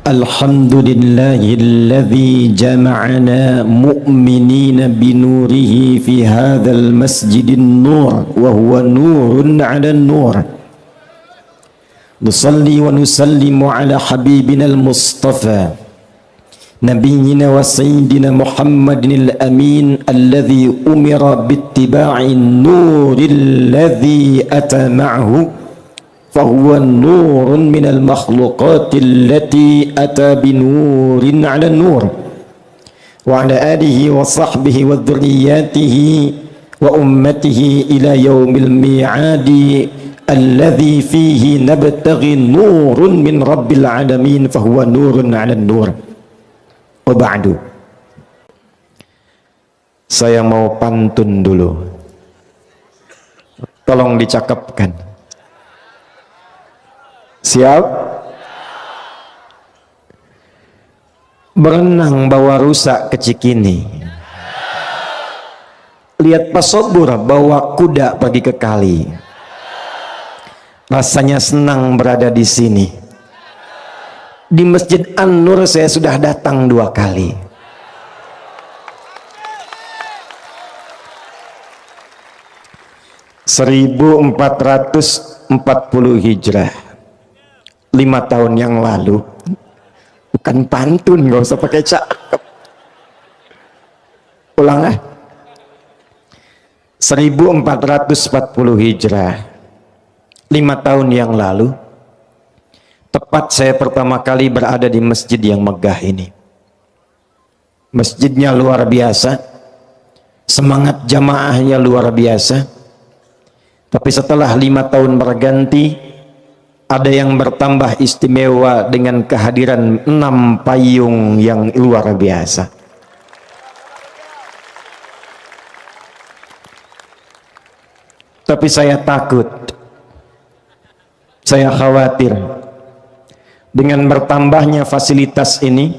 الحمد لله الذي جمعنا مؤمنين بنوره في هذا المسجد النور وهو نور على النور. نصلي ونسلم على حبيبنا المصطفى نبينا وسيدنا محمد الأمين الذي أمر باتباع النور الذي أتى معه، فهو نور من المخلوقات التي أتى بنور على النور، وعلى آله وصحبه وذرياته وأمته إلى يوم الميعاد الذي فيه نبتغي نور من رب العالمين، فهو نور على النور. Waba'du. Saya mau pantun dulu, tolong dicakapkan. Siap? Berenang bawa rusa ke Cikini, lihat pasobur bawa kuda pergi ke kali. Rasanya senang berada di sini. Di Masjid An-Nur saya sudah datang 2 kali. (1440 Hijrah), 5 tahun yang lalu. Bukan pantun, gak usah pakai cakep. Ulang 1440 Hijrah, 5 tahun yang lalu, tepat saya pertama kali berada di masjid yang megah ini. Masjidnya luar biasa, semangat jamaahnya luar biasa. Tapi setelah 5 tahun berganti, ada yang bertambah istimewa dengan kehadiran 6 payung yang luar biasa. Tapi saya takut, saya khawatir dengan bertambahnya fasilitas ini,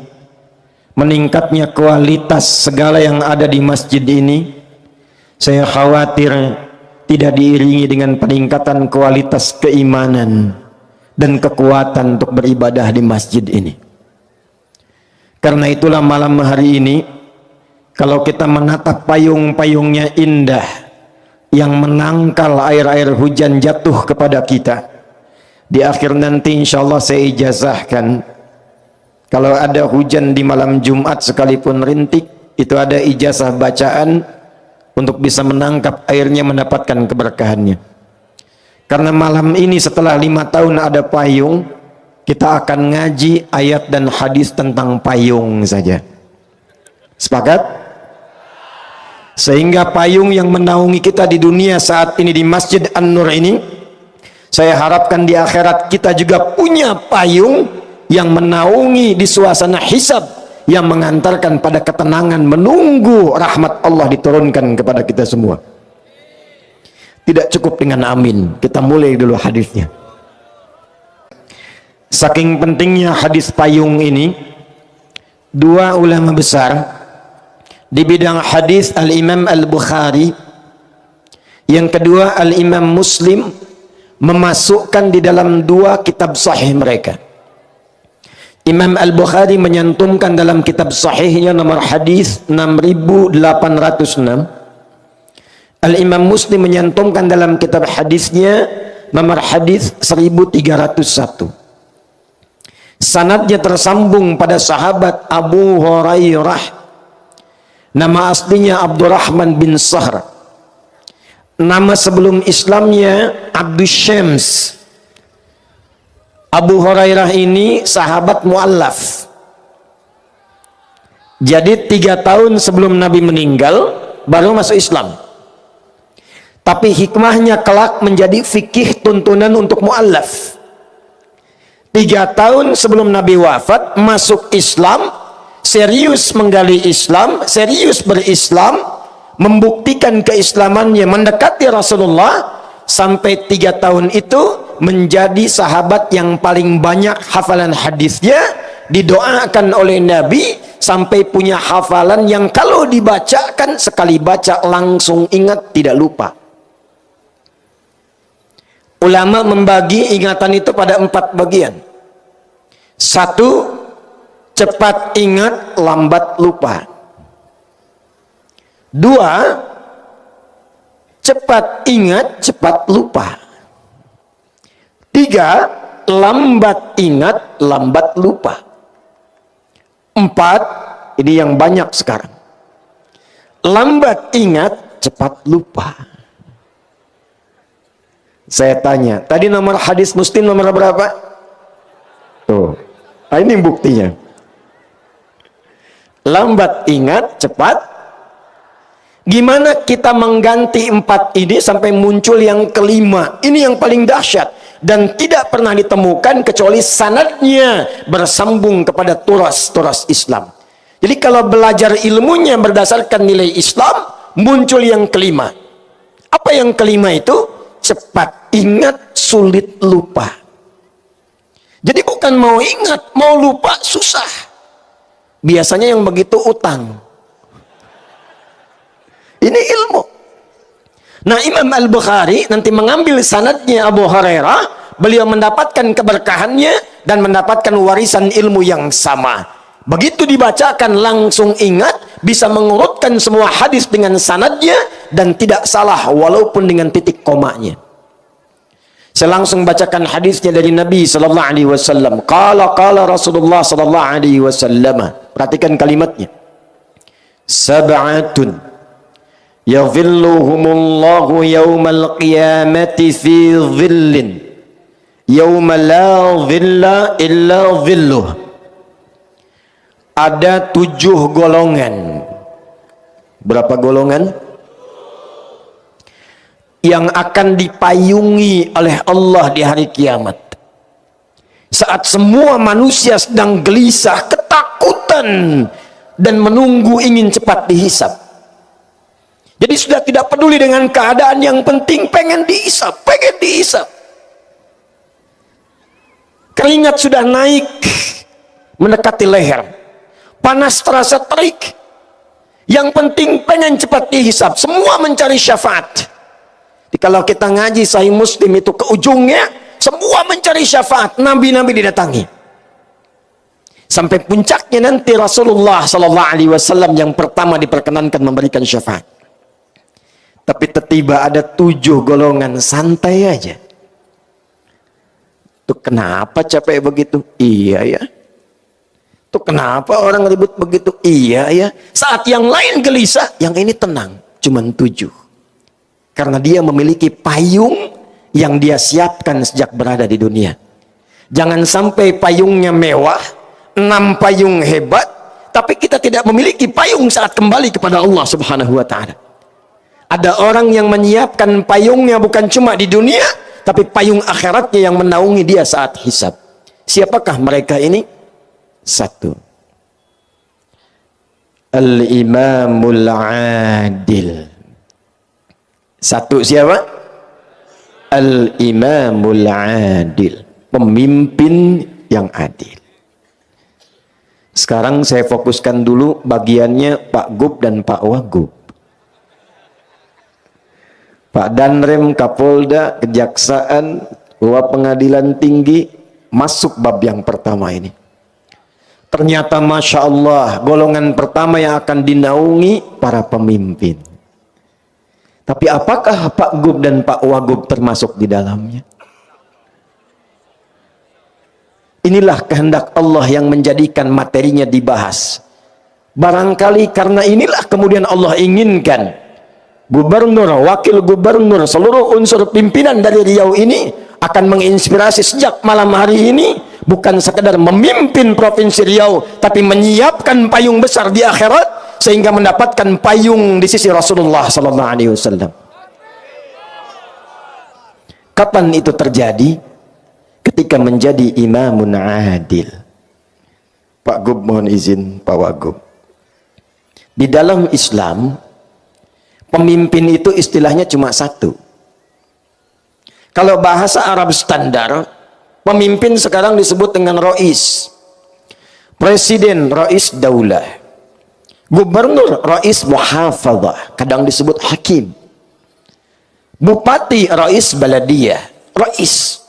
meningkatnya kualitas segala yang ada di masjid ini, saya khawatir tidak diiringi dengan peningkatan kualitas keimanan dan kekuatan untuk beribadah di masjid ini. Karena itulah malam hari ini, kalau kita menatap payung-payungnya indah yang menangkal air-air hujan jatuh kepada kita, di akhir nanti insya Allah saya ijazahkan, kalau ada hujan di malam Jumat sekalipun rintik, itu ada ijazah bacaan untuk bisa menangkap airnya, mendapatkan keberkahannya. Karena malam ini setelah 5 tahun ada payung, kita akan ngaji ayat dan hadis tentang payung saja. Sepakat? Sehingga payung yang menaungi kita di dunia saat ini di Masjid An-Nur ini, saya harapkan di akhirat kita juga punya payung yang menaungi di suasana hisab, yang mengantarkan pada ketenangan menunggu rahmat Allah diturunkan kepada kita semua. Tidak cukup dengan amin, kita mulai dulu hadisnya. Saking pentingnya hadis payung ini, 2 ulama besar di bidang hadis, Al-Imam Al-Bukhari, yang kedua Al-Imam Muslim, memasukkan di dalam 2 kitab sahih mereka. Imam Al-Bukhari menyantumkan dalam kitab sahihnya nomor hadis 6806. Al-Imam Muslim menyantumkan dalam kitab hadisnya nomor hadis 1301. Sanadnya tersambung pada sahabat Abu Hurairah, nama aslinya Abdurrahman bin Sahr, nama sebelum Islamnya Abdus Syams. Abu Hurairah ini sahabat mu'allaf. Jadi 3 tahun sebelum Nabi meninggal baru masuk Islam. Tapi hikmahnya kelak menjadi fikih tuntunan untuk mu'allaf. 3 tahun sebelum Nabi wafat masuk Islam, serius menggali Islam, serius berislam, membuktikan keislamannya, mendekati Rasulullah, sampai 3 tahun itu menjadi sahabat yang paling banyak hafalan hadisnya, didoakan oleh Nabi sampai punya hafalan yang kalau dibacakan sekali baca langsung ingat, tidak lupa. Ulama membagi ingatan itu pada 4 bagian. 1, cepat ingat, lambat lupa. 2, cepat ingat, cepat lupa. 3, lambat ingat, lambat lupa. 4, ini yang banyak sekarang, lambat ingat, cepat lupa. Saya tanya, tadi nomor hadis Muslim nomor berapa? Tuh, ini buktinya. Lambat ingat, cepat. Gimana kita mengganti 4 ini sampai muncul yang kelima? Ini yang paling dahsyat dan tidak pernah ditemukan kecuali sanadnya bersambung kepada turas-turas Islam. Jadi kalau belajar ilmunya berdasarkan nilai Islam, muncul yang kelima. Apa yang kelima itu? Cepat ingat, sulit lupa. Jadi bukan mau ingat, mau lupa susah. Biasanya yang begitu utang. Ini ilmu. Nah, Imam Al-Bukhari nanti mengambil sanadnya Abu Hurairah, beliau mendapatkan keberkahannya dan mendapatkan warisan ilmu yang sama. Begitu dibacakan langsung ingat, bisa mengurutkan semua hadis dengan sanadnya dan tidak salah walaupun dengan titik komanya. Saya langsung bacakan hadisnya dari Nabi sallallahu alaihi wasallam. Qala Rasulullah sallallahu alaihi wasallam. Perhatikan kalimatnya. Sab'atun yadhilluhumullahu yawmal qiyamati fi dhillin yawma la dhilla illa dhilluh. Ada 7 golongan. Berapa golongan? Yang akan dipayungi oleh Allah di hari kiamat. Saat semua manusia sedang gelisah, ketakutan, dan menunggu ingin cepat dihisap. Jadi sudah tidak peduli dengan keadaan, yang penting pengen dihisap, Keringat sudah naik, mendekati leher. Panas terasa terik. Yang penting pengen cepat dihisap. Semua mencari syafaat. Jadi kalau kita ngaji Sahih Muslim itu ke ujungnya, semua mencari syafaat, nabi-nabi didatangi. Sampai puncaknya nanti Rasulullah sallallahu alaihi wasallam yang pertama diperkenankan memberikan syafaat. Tapi tiba ada 7 golongan santai aja. Tuh kenapa capek begitu? Iya ya. Tuh kenapa orang ribut begitu? Iya ya. Saat yang lain gelisah, yang ini tenang. Cuman 7. Karena dia memiliki payung yang dia siapkan sejak berada di dunia. Jangan sampai payungnya mewah, 6 payung hebat, tapi kita tidak memiliki payung saat kembali kepada Allah Subhanahu wa ta'ala. Ada orang yang menyiapkan payungnya bukan cuma di dunia, tapi payung akhiratnya yang menaungi dia saat hisab. Siapakah mereka ini? 1. Al-Imamul Adil. 1 siapa? Al-Imamul Adil, pemimpin yang adil. Sekarang saya fokuskan dulu bagiannya Pak Gub dan Pak Wagub. Pak Danrem, Kapolda, Kejaksaan, Ketua Pengadilan Tinggi, masuk bab yang pertama ini. Ternyata Masya Allah, golongan pertama yang akan dinaungi para pemimpin. Tapi apakah Pak Gub dan Pak Wagub termasuk di dalamnya? Inilah kehendak Allah yang menjadikan materinya dibahas. Barangkali karena inilah kemudian Allah inginkan gubernur, wakil gubernur, seluruh unsur pimpinan dari Riau ini akan menginspirasi sejak malam hari ini, bukan sekedar memimpin Provinsi Riau, tapi menyiapkan payung besar di akhirat, sehingga mendapatkan payung di sisi Rasulullah sallallahu alaihi wasallam. Kapan itu terjadi? Ketika menjadi imamun adil. Pak Gub mohon izin, Pak Wagub. Di dalam Islam, pemimpin itu istilahnya cuma 1. Kalau bahasa Arab standar, pemimpin sekarang disebut dengan Rais. Presiden, Rais Daulah. Gubernur, Rais Muhafadzah, kadang disebut Hakim. Bupati, Rais Baladiyah, Rais.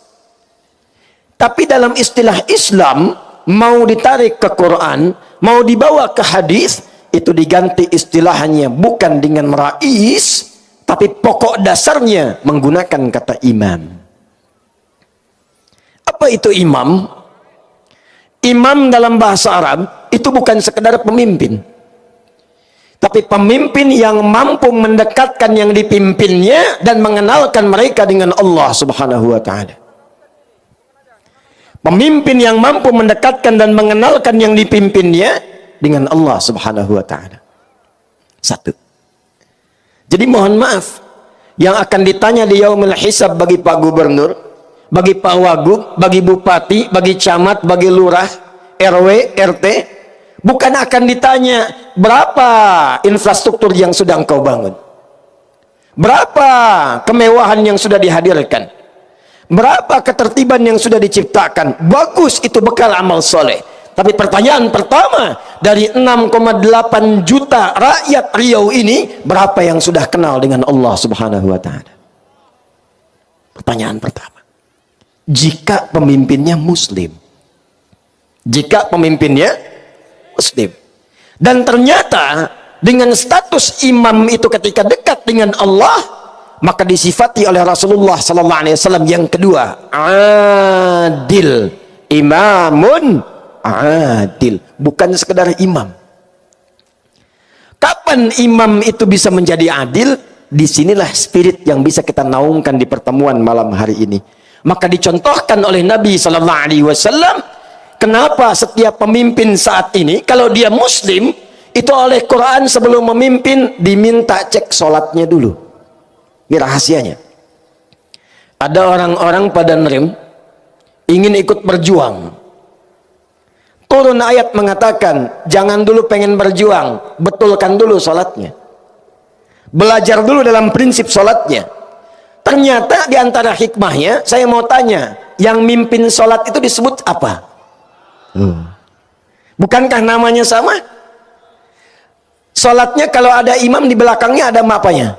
Tapi dalam istilah Islam, mau ditarik ke Quran, mau dibawa ke hadis, itu diganti istilahnya bukan dengan rais, tapi pokok dasarnya menggunakan kata imam. Apa itu imam? Imam dalam bahasa Arab itu bukan sekedar pemimpin, tapi pemimpin yang mampu mendekatkan yang dipimpinnya dan mengenalkan mereka dengan Allah Subhanahu wa Ta'ala. Pemimpin yang mampu mendekatkan dan mengenalkan yang dipimpinnya dengan Allah Subhanahu wa Ta'ala. Satu. Jadi mohon maaf, yang akan ditanya di yaumil hisab bagi Pak Gubernur, bagi Pak Wagub, bagi Bupati, bagi Camat, bagi Lurah, RW, RT, bukan akan ditanya berapa infrastruktur yang sudah engkau bangun, berapa kemewahan yang sudah dihadirkan, berapa ketertiban yang sudah diciptakan. Bagus, itu bekal amal soleh. Tapi pertanyaan pertama, dari 6,8 juta rakyat Riau ini, berapa yang sudah kenal dengan Allah Subhanahu wa Ta'ala? Pertanyaan pertama. Jika pemimpinnya muslim, jika pemimpinnya muslim, dan ternyata dengan status imam itu ketika dekat dengan Allah, maka disifati oleh Rasulullah sallallahu alaihi wasallam yang kedua, adil. Imamun adil, bukan sekedar imam. Kapan imam itu bisa menjadi adil? Disinilah spirit yang bisa kita naungkan di pertemuan malam hari ini. Maka dicontohkan oleh Nabi sallallahu alaihi wasallam, kenapa setiap pemimpin saat ini kalau dia muslim itu oleh Quran sebelum memimpin diminta cek sholatnya dulu. Ini rahasianya. Ada orang-orang pada nerem ingin ikut berjuang, turun ayat mengatakan jangan dulu pengen berjuang, betulkan dulu sholatnya, belajar dulu dalam prinsip sholatnya. Ternyata diantara hikmahnya, saya mau tanya, yang mimpin sholat itu disebut apa? Bukankah namanya sama? Sholatnya kalau ada imam di belakangnya ada apanya?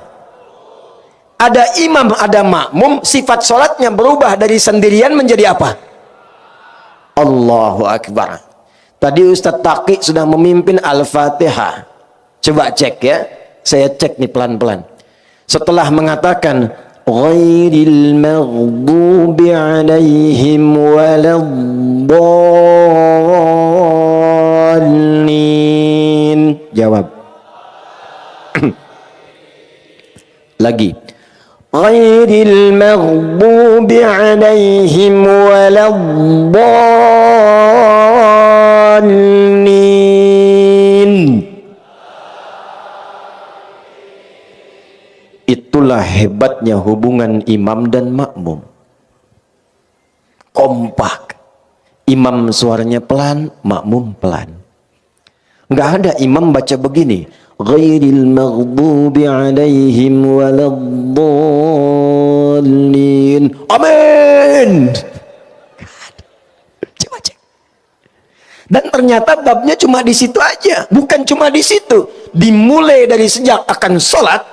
Ada imam, ada makmum, sifat sholatnya berubah dari sendirian menjadi apa? Allahu Akbar. Tadi Ustadz Taqi sudah memimpin Al-Fatihah. Coba cek ya, saya cek nih pelan-pelan. Setelah mengatakan ghairil maghdubi alaihim waladdallin, jawab. Lagi, ghairil maghdubi alaihim waladdallin. Itulah hebatnya hubungan imam dan makmum. Kompak. Imam suaranya pelan, makmum pelan. Nggak ada imam baca begini, ghairil maghdubi alaihim waladdallin, amin. Coba cek. Dan ternyata babnya cuma di situ aja, bukan cuma di situ. Dimulai dari sejak akan sholat,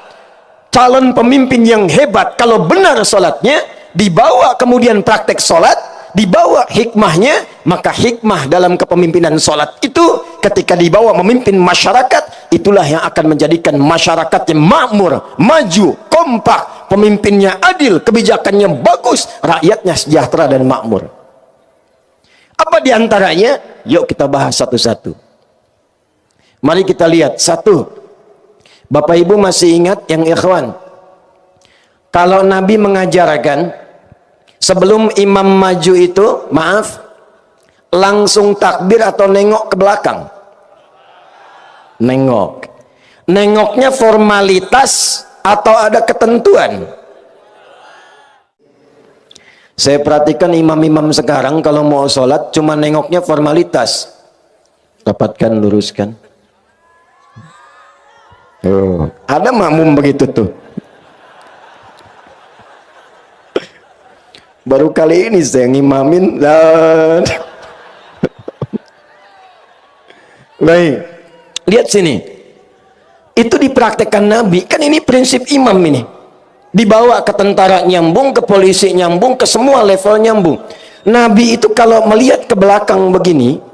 calon pemimpin yang hebat kalau benar sholatnya, dibawa kemudian praktek sholat, dibawa hikmahnya, maka hikmah dalam kepemimpinan sholat itu ketika dibawa memimpin masyarakat, itulah yang akan menjadikan masyarakatnya makmur, maju, kompak, pemimpinnya adil, kebijakannya bagus, rakyatnya sejahtera dan makmur. Apa diantaranya? Yuk kita bahas satu-satu. Mari kita lihat. Satu, Bapak Ibu masih ingat yang ikhwan, kalau Nabi mengajarkan sebelum imam maju itu, maaf, langsung takbir atau nengok ke belakang? Nengok. Nengoknya formalitas atau ada ketentuan? Saya perhatikan imam-imam sekarang kalau mau sholat cuma nengoknya formalitas. Dapatkan, luruskan. Ada makmum begitu tuh. Baru kali ini saya ngimamin dan baik, lihat sini, itu dipraktekkan Nabi. Kan ini prinsip imam ini, dibawa ke tentara nyambung, ke polisi nyambung, ke semua level nyambung. Nabi itu kalau melihat ke belakang begini,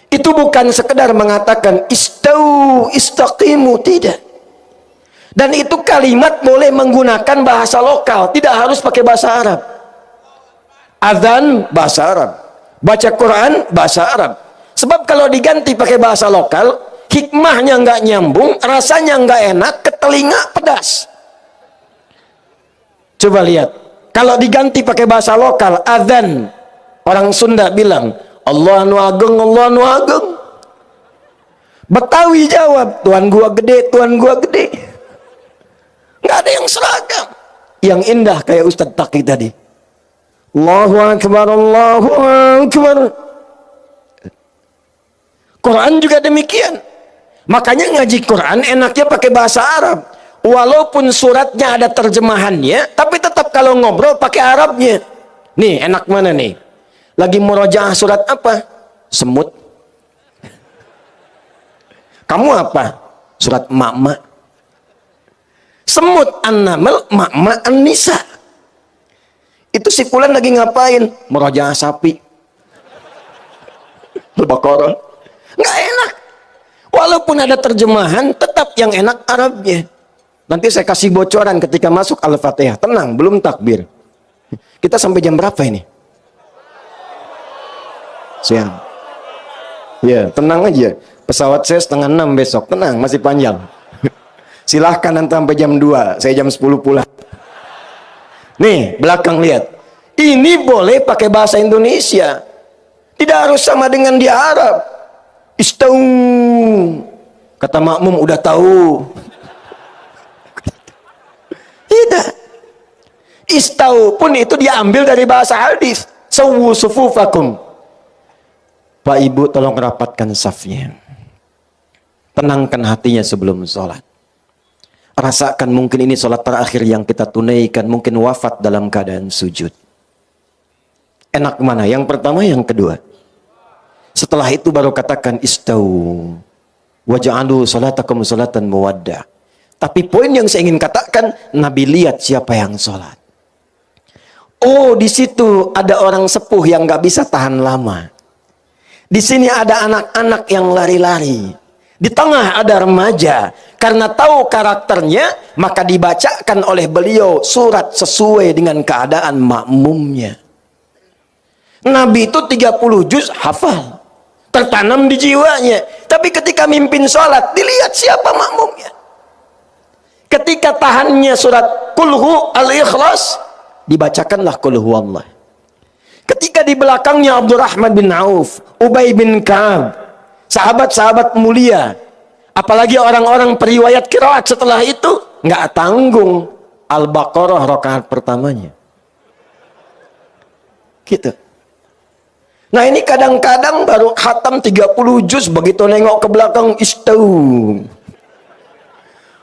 Itu bukan sekedar mengatakan istau, istaqimu, tidak. Dan itu kalimat boleh menggunakan bahasa lokal, tidak harus pakai bahasa Arab. Azan bahasa Arab, baca Quran bahasa Arab. Sebab kalau diganti pakai bahasa lokal, hikmahnya nggak nyambung, rasanya nggak enak, ke telinga pedas. Coba lihat, kalau diganti pakai bahasa lokal, azan, orang Sunda bilang Allah nu ageng, Allah nu ageng. Betawi jawab, Tuhan gua gede, Tuhan gua gede. Nggak ada yang seragam. Yang indah kayak Ustadz Taki tadi. Allahu Akbar, Allahu Akbar. Quran juga demikian. Makanya ngaji Quran enaknya pakai bahasa Arab. Walaupun suratnya ada terjemahannya, tapi tetap kalau ngobrol pakai Arabnya. Nih, enak mana nih? Lagi murojaah surat apa? Semut. Kamu apa? Surat Mak-Mak. Semut An-Naml, Mak-Mak An-Nisa. Itu si fulan lagi ngapain? Murojaah sapi. Al-Baqarah. Nggak enak. Walaupun ada terjemahan, tetap yang enak Arabnya. Nanti saya kasih bocoran ketika masuk Al-Fatihah. Tenang, belum takbir. Kita sampai jam berapa ini? Siang. Ya, tenang aja. Pesawat saya 5:30 besok. Tenang, masih panjang. Silahkan nanti sampai jam 2. Saya jam 10 pulang. Nih, belakang lihat. Ini boleh pakai bahasa Indonesia. Tidak harus sama dengan di Arab. Istau. Kata makmum udah tahu. Tidak. Istau pun itu diambil dari bahasa hadis. Sawu sufufakum. Pak Ibu tolong rapatkan safnya. Tenangkan hatinya sebelum sholat. Rasakan mungkin ini sholat terakhir yang kita tunaikan. Mungkin wafat dalam keadaan sujud. Enak mana? Yang pertama, yang kedua. Setelah itu baru katakan istau. Waja'alu sholatakum sholatan muwadda. Tapi poin yang saya ingin katakan, Nabi lihat siapa yang sholat. Oh, di situ ada orang sepuh yang nggak bisa tahan lama. Di sini ada anak-anak yang lari-lari. Di tengah ada remaja. Karena tahu karakternya, maka dibacakan oleh beliau surat sesuai dengan keadaan makmumnya. Nabi itu 30 juz hafal. Tertanam di jiwanya. Tapi ketika mimpin sholat, dilihat siapa makmumnya. Ketika tahannya surat Kulhu Al-Ikhlas, dibacakanlah Kulhu Allah. Ketika di belakangnya Abdurrahman bin Auf, Ubay bin Ka'ab, sahabat-sahabat mulia, apalagi orang-orang periwayat qiraat setelah itu, nggak tanggung Al-Baqarah rakaat pertamanya. Gitu. Nah ini kadang-kadang baru khatam 30 juz, begitu nengok ke belakang istau.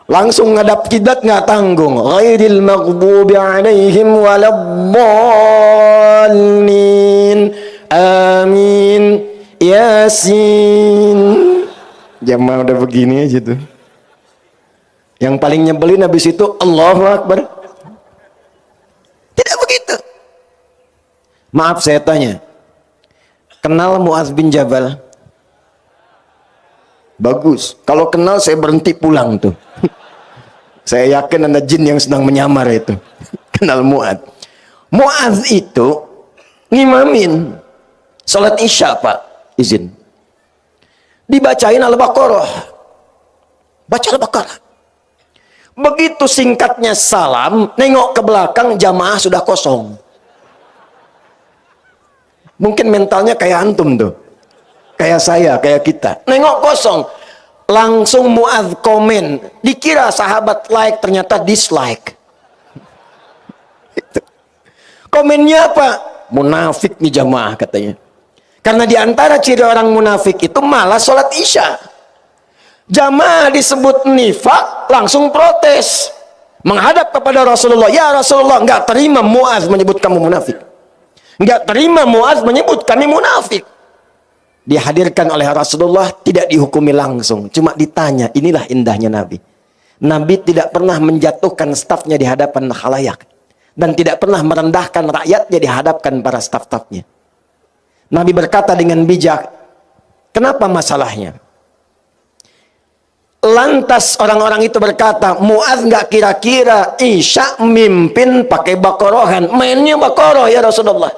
Langsung ngadap kiblat nggak tanggung. Ghairil maghdubi alaihim waladdallin. Amin. Yasin. Jamaah udah begini aja tuh. Yang paling nyebelin habis itu Allahu Akbar. Tidak begitu. Maaf saya tanya. Kenal Mu'adz bin Jabal? Bagus. Kalau kenal saya berhenti pulang tuh. Saya yakin ada jin yang sedang menyamar itu. Kenal Mu'adz. Mu'adz itu ngimamin salat Isya, Pak. Izin. Dibacain Al-Baqarah. Baca Al-Baqarah. Begitu singkatnya salam, nengok ke belakang, jamaah sudah kosong. Mungkin mentalnya kayak antum tuh. Kayak saya, kayak kita. Nengok kosong. Langsung Mu'adz komen. Dikira sahabat like, ternyata dislike. Komennya apa? Munafik nih jamaah katanya. Karena diantara ciri orang munafik itu malah sholat Isya. Jamaah disebut nifak, langsung protes. Menghadap kepada Rasulullah. Ya Rasulullah, nggak terima Mu'adz menyebut kamu munafik. Nggak terima Mu'adz menyebut kami munafik. Dihadirkan oleh Rasulullah, tidak dihukumi langsung, cuma ditanya. Inilah indahnya Nabi. Nabi tidak pernah menjatuhkan stafnya di hadapan khalayak, dan tidak pernah merendahkan rakyatnya di hadapan para staf-stafnya. Nabi berkata dengan bijak, Kenapa masalahnya? Lantas orang-orang itu berkata, Mu'adz nggak kira-kira Isya mimpin pakai bakorohan, mainnya bakoroh ya Rasulullah.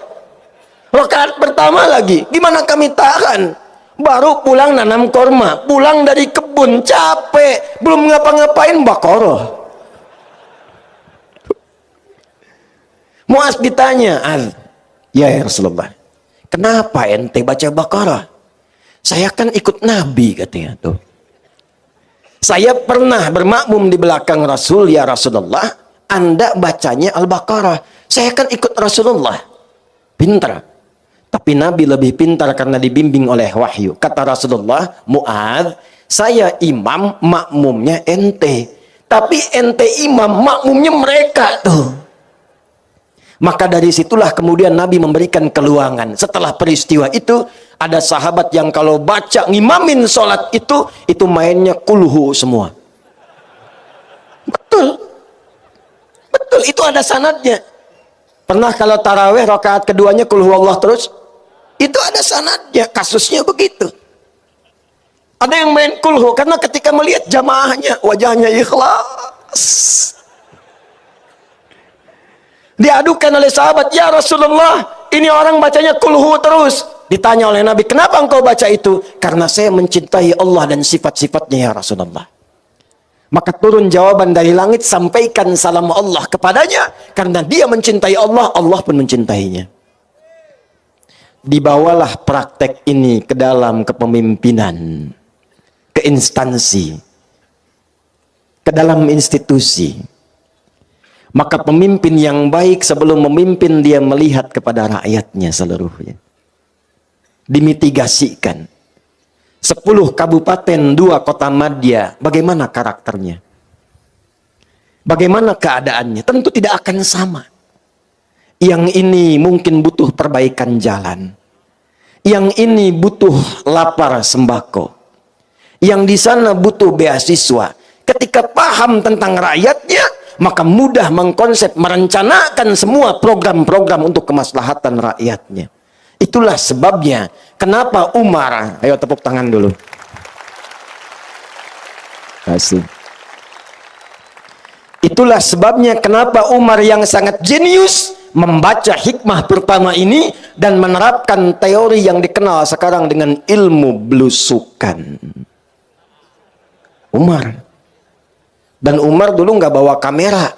Rakaat pertama lagi, gimana kami tahan? Baru pulang nanam korma, pulang dari kebun capek, belum ngapa-ngapain bakoroh. Mu'adz ditanya, ya Rasulullah, kenapa ente baca bakoroh? Saya kan ikut Nabi katanya tuh. Saya pernah bermakmum di belakang Rasul, ya Rasulullah, Anda bacanya Al-Baqarah. Saya kan ikut Rasulullah. Pintar. Tapi Nabi lebih pintar karena dibimbing oleh wahyu. Kata Rasulullah, Mu'adz, saya imam, makmumnya ente. Tapi ente imam, makmumnya mereka tuh. Maka dari situlah kemudian Nabi memberikan keluangan. Setelah peristiwa itu, ada sahabat yang kalau baca ngimamin sholat itu mainnya kulhu semua. Betul. Betul, itu ada sanadnya. Pernah kalau taraweh rakaat keduanya kulhu Allah terus? Itu ada sanadnya, kasusnya begitu. Ada yang main kulhu karena ketika melihat jamaahnya, wajahnya ikhlas. Diadukan oleh sahabat, ya Rasulullah, ini orang bacanya kulhu terus. Ditanya oleh Nabi, kenapa engkau baca itu? Karena saya mencintai Allah dan sifat-sifatnya ya Rasulullah. Maka turun jawaban dari langit, sampaikan salam Allah kepadanya. Karena dia mencintai Allah, Allah pun mencintainya. Dibawalah praktek ini ke dalam kepemimpinan, ke instansi, ke dalam institusi. Maka pemimpin yang baik sebelum memimpin dia melihat kepada rakyatnya seluruhnya. Dimitigasikan. 10 kabupaten, 2 kota madya, bagaimana karakternya? Bagaimana keadaannya? Tentu tidak akan sama. Yang ini mungkin butuh perbaikan jalan. Yang ini butuh lapar sembako. Yang di sana butuh beasiswa. Ketika paham tentang rakyatnya, maka mudah mengkonsep, merencanakan semua program-program untuk kemaslahatan rakyatnya. Itulah sebabnya kenapa Umar, ayo tepuk tangan dulu. Kasih. Itulah sebabnya kenapa Umar yang sangat jenius membaca hikmah pertama ini dan menerapkan teori yang dikenal sekarang dengan ilmu belusukan. Umar. Dan Umar dulu nggak bawa kamera.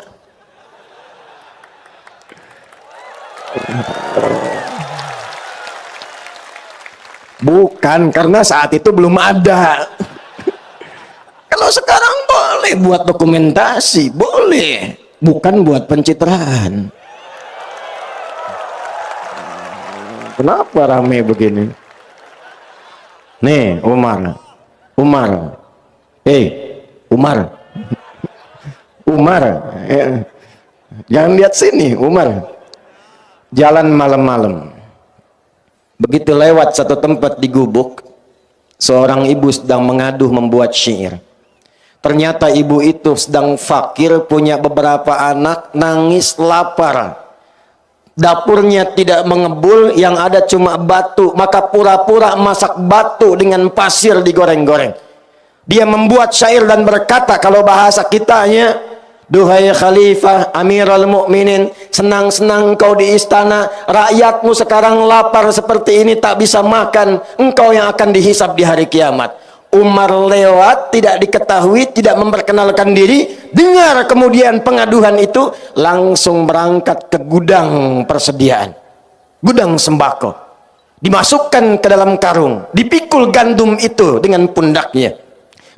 Bukan, karena saat itu belum ada. Kalau sekarang boleh buat dokumentasi, boleh. Bukan buat pencitraan. Kenapa rame begini? Nih, Umar. Umar. Umar, jangan lihat sini, Umar. Jalan malam-malam. Begitu lewat satu tempat di Gubuk, seorang ibu sedang mengaduh membuat syair. Ternyata ibu itu sedang fakir, punya beberapa anak, nangis lapar. Dapurnya tidak mengebul, yang ada cuma batu, maka pura-pura masak batu dengan pasir digoreng-goreng. Dia membuat syair dan berkata, kalau bahasa kitanya, duhai Khalifah Amirul Mukminin, senang-senang engkau di istana, rakyatmu sekarang lapar seperti ini tak bisa makan, engkau yang akan dihisab di hari kiamat. Umar lewat, tidak diketahui, tidak memperkenalkan diri, dengar kemudian pengaduhan itu, langsung berangkat ke gudang persediaan, gudang sembako, dimasukkan ke dalam karung, dipikul gandum itu dengan pundaknya.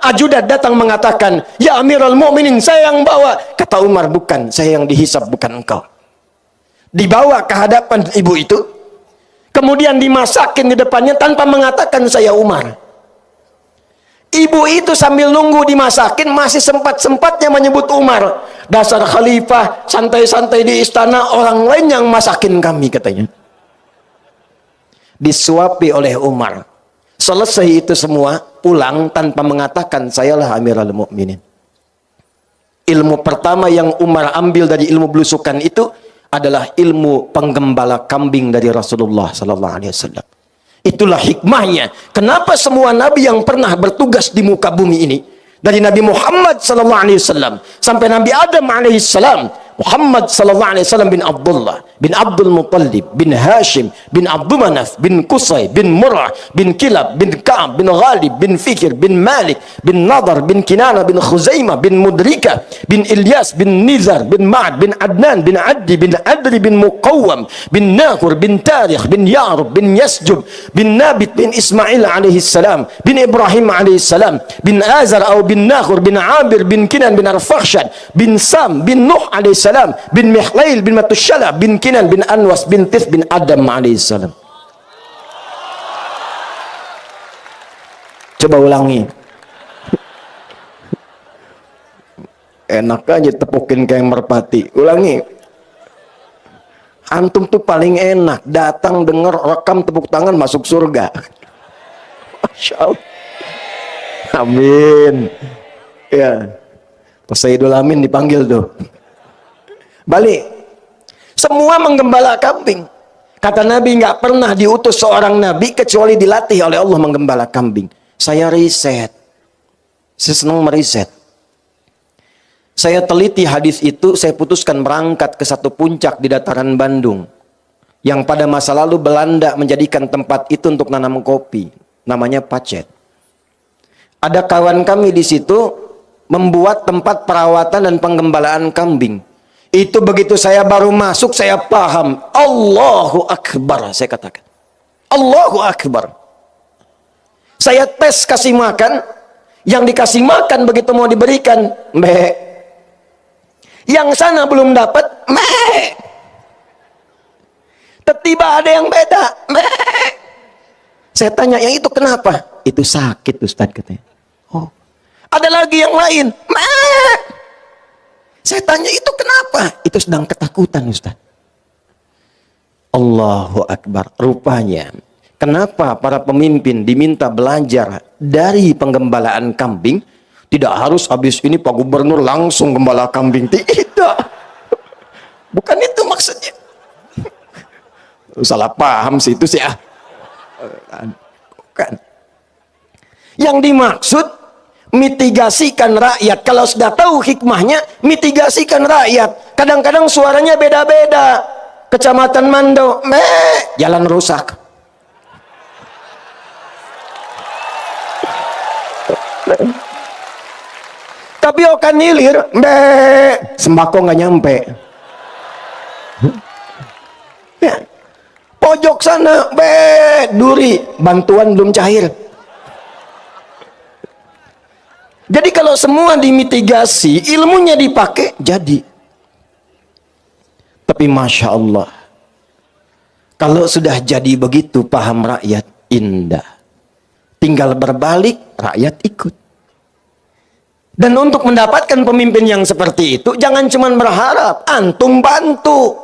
Ajudan datang mengatakan, ya Amirul Mukminin, saya yang bawa. Kata Umar, bukan, saya yang dihisab, bukan engkau. Dibawa ke hadapan ibu itu, kemudian dimasakin di depannya tanpa mengatakan saya Umar. Ibu itu sambil nunggu dimasakin masih sempat-sempatnya menyebut Umar. Dasar khalifah, santai-santai di istana, orang lain yang masakin kami, katanya. Disuapi oleh Umar. Selesai itu semua, pulang tanpa mengatakan sayalah Amirul Mukminin. Ilmu pertama yang Umar ambil dari ilmu belusukan itu adalah ilmu penggembala kambing dari Rasulullah sallallahu alaihi wasallam. Itulah hikmahnya. Kenapa semua nabi yang pernah bertugas di muka bumi ini, dari Nabi Muhammad SAW sampai Nabi Adam alaihissalam, Muhammad SAW bin Abdullah bin Abdul Muttalib bin Hashim bin Abdul Manaf bin Qusay bin Murrah bin Kilab bin Ka'ab bin Ghalib bin Fikir bin Malik bin Nadar bin Kinana bin Khuzaimah bin Mudrika bin Ilyas bin Nizar bin Ma'ad bin Adnan bin Addi bin Adri bin Muqawwam bin Nahur bin Tarikh bin Ya'rub bin Yasjub bin Nabit bin Ismail alaihissalam bin Ibrahim alaihissalam bin Azar atau bin Nahur bin Abir bin Kinan bin Arfakhshad bin Sam bin Nuh alaihissalam bin Mihlail bin Matushala bin Kinan bin Anwas bin Tif bin Adam alaihissalam. Coba ulangi. Enak aja tepukin kayak merpati. Ulangi. Antum tuh paling enak datang denger rekam tepuk tangan masuk surga. Masya Allah. Amin. Ya. Pas Sayyidul Amin dipanggil tuh. Balik. Semua menggembala kambing. Kata Nabi, nggak pernah diutus seorang nabi kecuali dilatih oleh Allah menggembala kambing. Saya riset. Saya senang meriset. Saya teliti hadis itu, saya putuskan berangkat ke satu puncak di dataran Bandung. Yang pada masa lalu Belanda menjadikan tempat itu untuk nanam kopi. Namanya Pacet. Ada kawan kami di situ membuat tempat perawatan dan penggembalaan kambing. Itu begitu saya baru masuk, saya paham. Allahu Akbar, saya katakan. Allahu Akbar. Saya tes kasih makan. Yang dikasih makan begitu mau diberikan, meh. Yang sana belum dapat, meh. Tiba ada yang beda, meh. Saya tanya, yang itu kenapa? Itu sakit, Ustaz, katanya. Oh. Ada lagi yang lain, meh. Saya tanya, itu kenapa? Itu sedang ketakutan, Ustaz. Allahu Akbar. Rupanya, kenapa para pemimpin diminta belajar dari penggembalaan kambing? Tidak harus habis ini Pak Gubernur langsung gembala kambing. Tidak. Bukan itu maksudnya. Salah paham sih itu sih. Bukan. Yang dimaksud mitigasikan rakyat. Kalau sudah tahu hikmahnya, mitigasikan rakyat. Kadang-kadang suaranya beda-beda. Kecamatan Mando, jalan rusak. Tapi Okan Hilir, sembako nggak nyampe. Ya. Pojok sana, duri, bantuan belum cair. Jadi kalau semua dimitigasi, ilmunya dipakai, jadi. Tapi Masya Allah, kalau sudah jadi begitu paham rakyat, indah. Tinggal berbalik, rakyat ikut. Dan untuk mendapatkan pemimpin yang seperti itu, jangan cuma berharap, antum bantu.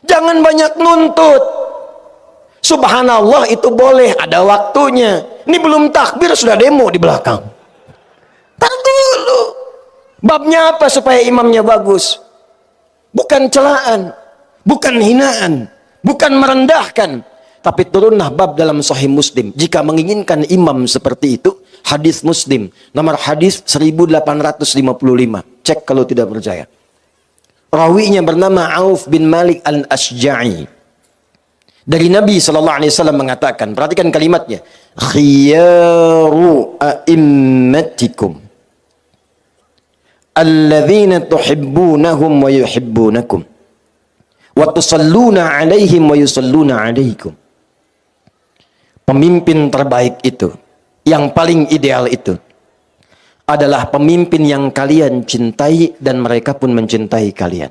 Jangan banyak nuntut. Subhanallah itu boleh, ada waktunya. Ini belum takbir, sudah demo di belakang. Tar dulu. Babnya apa supaya imamnya bagus? Bukan celaan, bukan hinaan, bukan merendahkan. Tapi turunlah bab dalam Sahih Muslim. Jika menginginkan imam seperti itu, hadis Muslim, nomor hadis 1855. Cek kalau tidak percaya. Rawinya bernama Auf bin Malik al-Ashja'i. Dari Nabi SAW mengatakan, perhatikan kalimatnya, khiyaru a'immatikum alladzina tuhibbunahum wa yuhibbunakum wa tusalluna alaihim wa yusalluna alaikum. Pemimpin terbaik itu, yang paling ideal itu adalah pemimpin yang kalian cintai dan mereka pun mencintai kalian.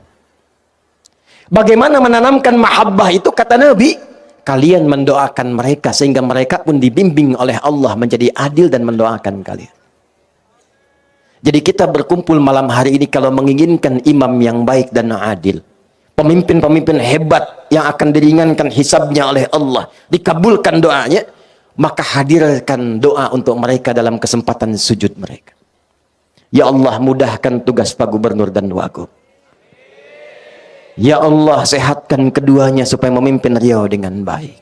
Bagaimana menanamkan mahabbah itu? Kata Nabi, kalian mendoakan mereka sehingga mereka pun dibimbing oleh Allah menjadi adil dan mendoakan kalian. Jadi kita berkumpul malam hari ini kalau menginginkan imam yang baik dan adil, pemimpin-pemimpin hebat yang akan diringankan hisabnya oleh Allah, dikabulkan doanya, maka hadirkan doa untuk mereka dalam kesempatan sujud mereka. Ya Allah, mudahkan tugas Pak Gubernur dan Wagub. Ya Allah, sehatkan keduanya supaya memimpin Riau dengan baik.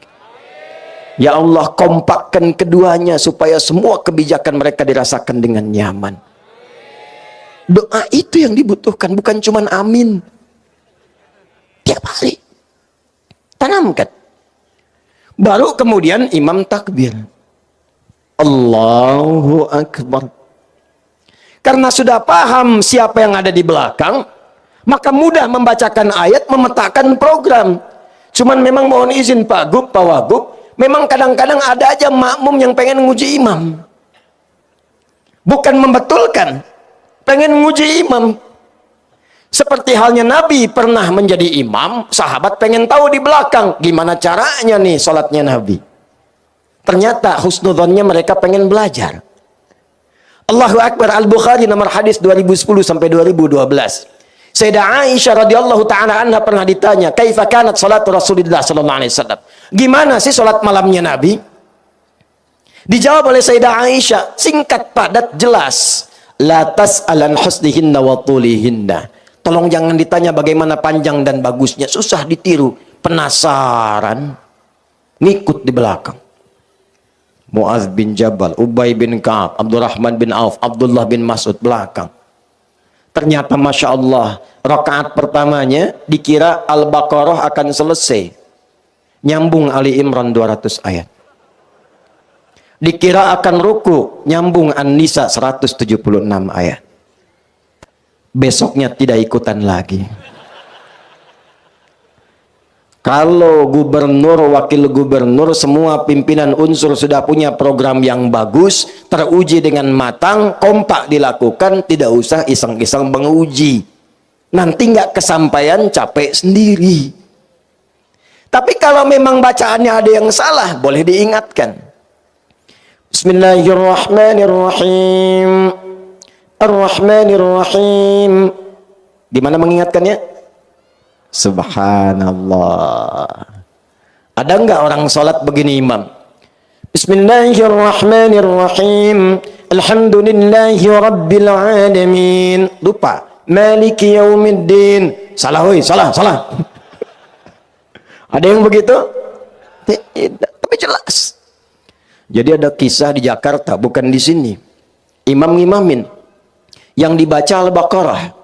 Ya Allah, kompakkan keduanya supaya semua kebijakan mereka dirasakan dengan nyaman. Doa itu yang dibutuhkan, bukan cuman amin. Tiap hari. Tanamkan. Baru kemudian imam takbir. Allahu Akbar. Karena sudah paham siapa yang ada di belakang, maka mudah membacakan ayat, memetakan program. Cuman memang mohon izin Pak Gub, Pak Wagub, memang kadang-kadang ada aja makmum yang pengen nguji imam. Bukan membetulkan, pengen nguji imam. Seperti halnya Nabi pernah menjadi imam, sahabat pengen tahu di belakang gimana caranya nih sholatnya Nabi. Ternyata husnudzonnya mereka pengen belajar. Allahu Akbar. Al-Bukhari nomor hadis 2010 sampai 2012. Sayyidah Aisyah radhiyallahu taala anha pernah ditanya, "Kaifa kanat salatu Rasulillah sallallahu alaihi wasallam?" Gimana sih salat malamnya Nabi? Dijawab oleh Sayyidah Aisyah, singkat, padat, jelas. La tas'alan husnihinna wa tulihinna. Tolong jangan ditanya bagaimana panjang dan bagusnya, susah ditiru. Penasaran, ngikut di belakang. Mu'adz bin Jabal, Ubay bin Ka'ab, Abdurrahman bin Auf, Abdullah bin Mas'ud belakang. Ternyata Masya Allah, rakaat pertamanya dikira Al-Baqarah akan selesai. Nyambung Ali Imran 200 ayat. Dikira akan ruku, nyambung An-Nisa 176 ayat. Besoknya tidak ikutan lagi. Kalau gubernur, wakil gubernur, semua pimpinan unsur sudah punya program yang bagus, teruji dengan matang, kompak dilakukan, tidak usah iseng-iseng menguji. Nanti nggak kesampaian, capek sendiri. Tapi kalau memang bacaannya ada yang salah, boleh diingatkan. Bismillahirrahmanirrahim. Ar-Rahmanirrahim. Gimana mengingatkannya? Subhanallah. Ada nggak orang sholat begini imam? Bismillahirrahmanirrahim. Alhamdulillahi rabbil alamin. Lupa. Maliki yaumiddin. Salah, woi, salah. Ada yang begitu? Tidak, tapi jelas. Jadi ada kisah di Jakarta, bukan di sini. Imam ngimamin yang dibaca Al-Baqarah.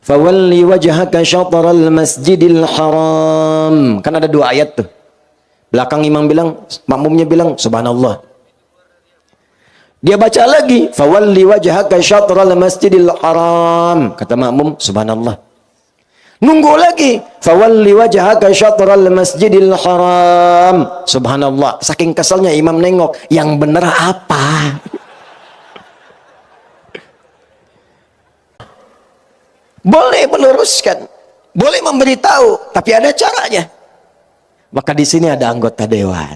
Fawalli wajhaka syatral masjidil haram. Kan ada dua ayat tuh. Belakang imam bilang, makmumnya bilang, subhanallah. Dia baca lagi, fawalli wajhaka syatral masjidil haram. Kata makmum, subhanallah. Nunggu lagi, fawalli wajhaka syatral masjidil haram. Subhanallah. Saking keselnya imam nengok, yang bener apa? Boleh meluruskan, boleh memberitahu, tapi ada caranya. Maka di sini ada anggota dewan,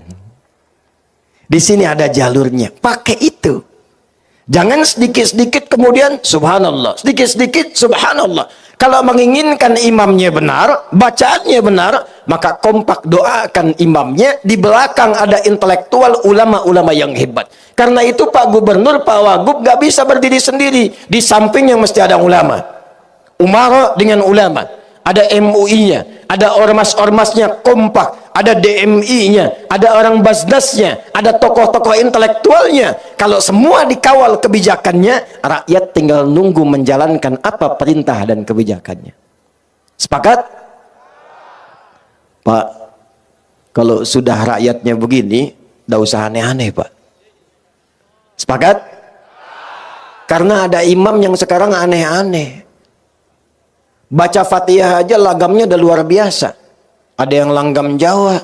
di sini ada jalurnya. Pakai itu. Jangan sedikit-sedikit kemudian subhanallah, sedikit-sedikit subhanallah. Kalau menginginkan imamnya benar, bacaannya benar, maka kompak doakan imamnya. Di belakang ada intelektual, ulama-ulama yang hebat. Karena itu Pak Gubernur, Pak Wagub gak bisa berdiri sendiri. Di sampingnya mesti ada ulama. Umara dengan ulama, ada MUI-nya, ada ormas-ormasnya kompak, ada DMI-nya, ada orang Basdasnya, ada tokoh-tokoh intelektualnya. Kalau semua dikawal kebijakannya, rakyat tinggal nunggu menjalankan apa perintah dan kebijakannya. Sepakat? Pak, kalau sudah rakyatnya begini, tidak usah aneh-aneh Pak. Sepakat? Karena ada imam yang sekarang aneh-aneh. Baca Fatihah aja lagamnya udah luar biasa. Ada yang langgam Jawa,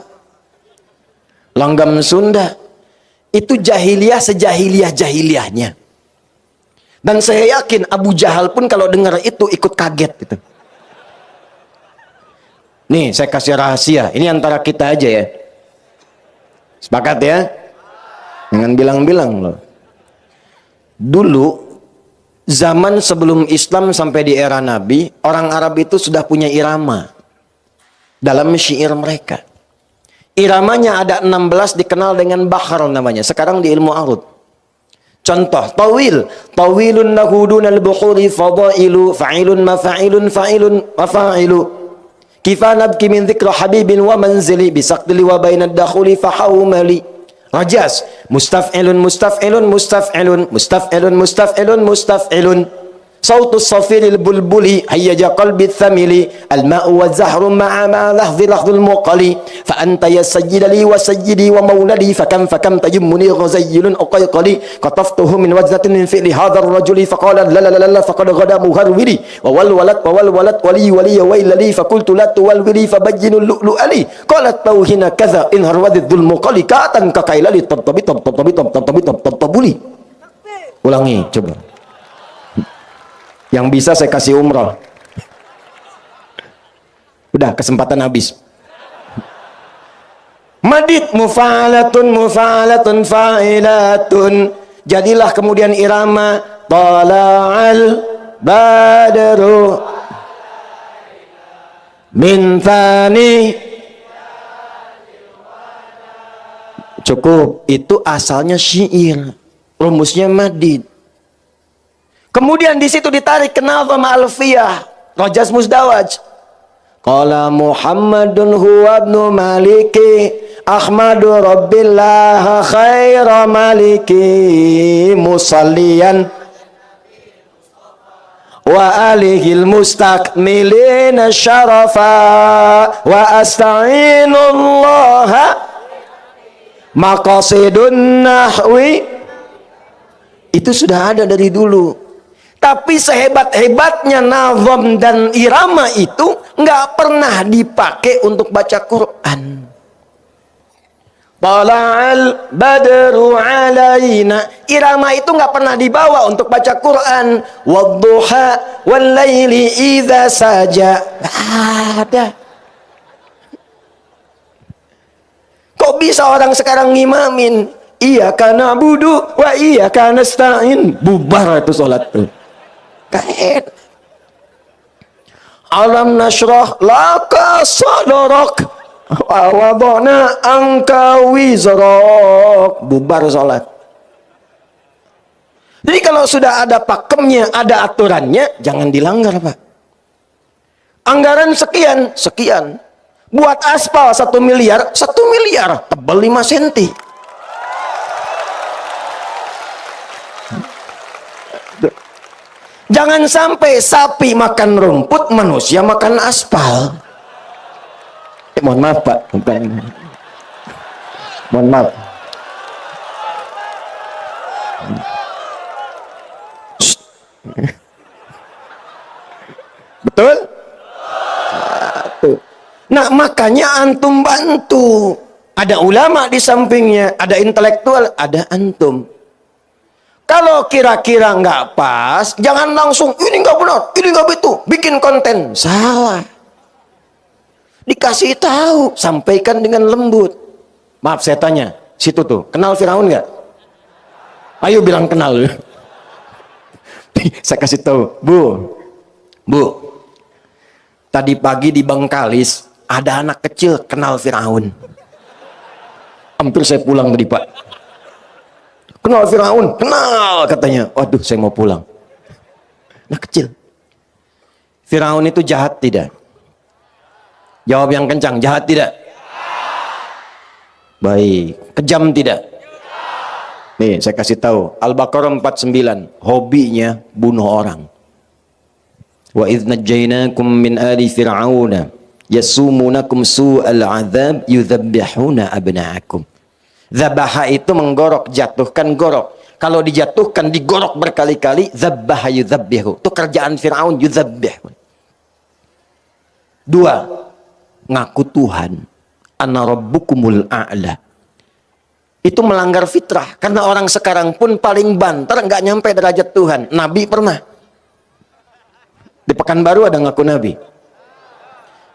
langgam Sunda. Itu jahiliyah sejahiliyah-jahiliyahnya. Dan saya yakin Abu Jahal pun kalau dengar itu ikut kaget gitu. Nih, saya kasih rahasia. Ini antara kita aja ya. Sepakat ya? Jangan bilang-bilang loh. Dulu zaman sebelum Islam sampai di era Nabi, orang Arab itu sudah punya irama dalam syair mereka. Iramanya ada 16, dikenal dengan bahar namanya. Sekarang di ilmu arud. Contoh, tawilun nahudun al-bukhuri fadailu fa'ilun mafa'ilun fa'ilun mafa'ilun. kifa nabki min dzikra habibin wa manzili bisaqdili wa bainad dakhuli fahawmali. Rajas, mustaf'ilun mustaf'ilun mustaf'ilun mustaf'ilun mustaf'ilun mustaf'ilun. Sautus safiril bulbuli hayyaja qalbi thamili al-ma'u wa zahru ma'a ma lahzi lahdul muqali fa anta ya sayyidali wa sayyidi wa mauladi fakam tajummuni ghazayyilun uqayqali qataftuhu min wajnatin min fi'li hadha ar-rajuli faqala la la la la faqad ghada muharwili wa wal walad wali wailali faqultu la tuwalwili fabayyinu lu'lu'ali qalat tauhina kadha in harwadid dhul muqali katan kakailali tabtabuli. Ulangi coba. Yang bisa saya kasih umrah. Udah kesempatan habis. Madid mufa'alatun mufa'alatun fa'ilatun. Jadilah kemudian irama tala'al badru min thani. Cukup, itu asalnya syair, rumusnya madid. Kemudian di situ ditarik ke nazam alfiyah, Rajas Muzdawaj. Qala Muhammadun huwa ibnu Maliki Ahmadu Rabbillah khaira maliki musalliyan wa alihil mustakmilina syarafa wa asta'inullaha maqasidun nahwi. Itu sudah ada dari dulu. Tapi sehebat-hebatnya nazam dan irama itu nggak pernah dipakai untuk baca Quran. Tala'al badru alaina, irama itu nggak pernah dibawa untuk baca Quran. Wadduha wal laili idza saja, ada. Kok bisa orang sekarang ngimamin iyyaka na'budu wa iyyaka nasta'in, bubar itu salat tuh. Kain. Alam nashrah laka sadrak wa wadana anka wizrak, bubar salat. Jadi kalau sudah ada pakemnya, ada aturannya, jangan dilanggar, Pak. Anggaran sekian, sekian. Buat aspal 1 miliar, 1 miliar, tebal 5 cm. Jangan sampai sapi makan rumput, manusia makan aspal. Mohon maaf Pak, mohon maaf. Betul? Satu. Nah makanya antum bantu. Ada ulama di sampingnya, ada intelektual, ada antum. Kalau kira-kira nggak pas, jangan langsung, ini nggak benar, ini nggak betul, bikin konten. Salah. Dikasih tahu, sampaikan dengan lembut. Maaf saya tanya, situ tuh, kenal Firaun nggak? Ayo bilang kenal. Saya kasih tahu, Bu, tadi pagi di Bengkalis, ada anak kecil kenal Firaun. Hampir saya pulang tadi Pak. Kenal Firaun, kenal katanya. Waduh, saya mau pulang. Nah kecil. Firaun itu jahat tidak? Jawab yang kencang, jahat tidak? Baik. Kejam tidak? Nih, saya kasih tahu. Al-Baqarah 49, hobinya bunuh orang. Wa idz najjaynakum min ali fir'auna yasumunakum su'al 'adzab yudzabbihuna abna'akum. Zabaha itu menggorok, jatuhkan, gorok. Kalau dijatuhkan, digorok berkali-kali, zabbaha yudzabbihu. Itu kerjaan Fir'aun, yudzabbihu. 2, ngaku Tuhan. Ana rabbukumul a'la. Itu melanggar fitrah. Karena orang sekarang pun paling banter, nggak nyampe derajat Tuhan. Nabi pernah. Di Pekanbaru ada ngaku Nabi.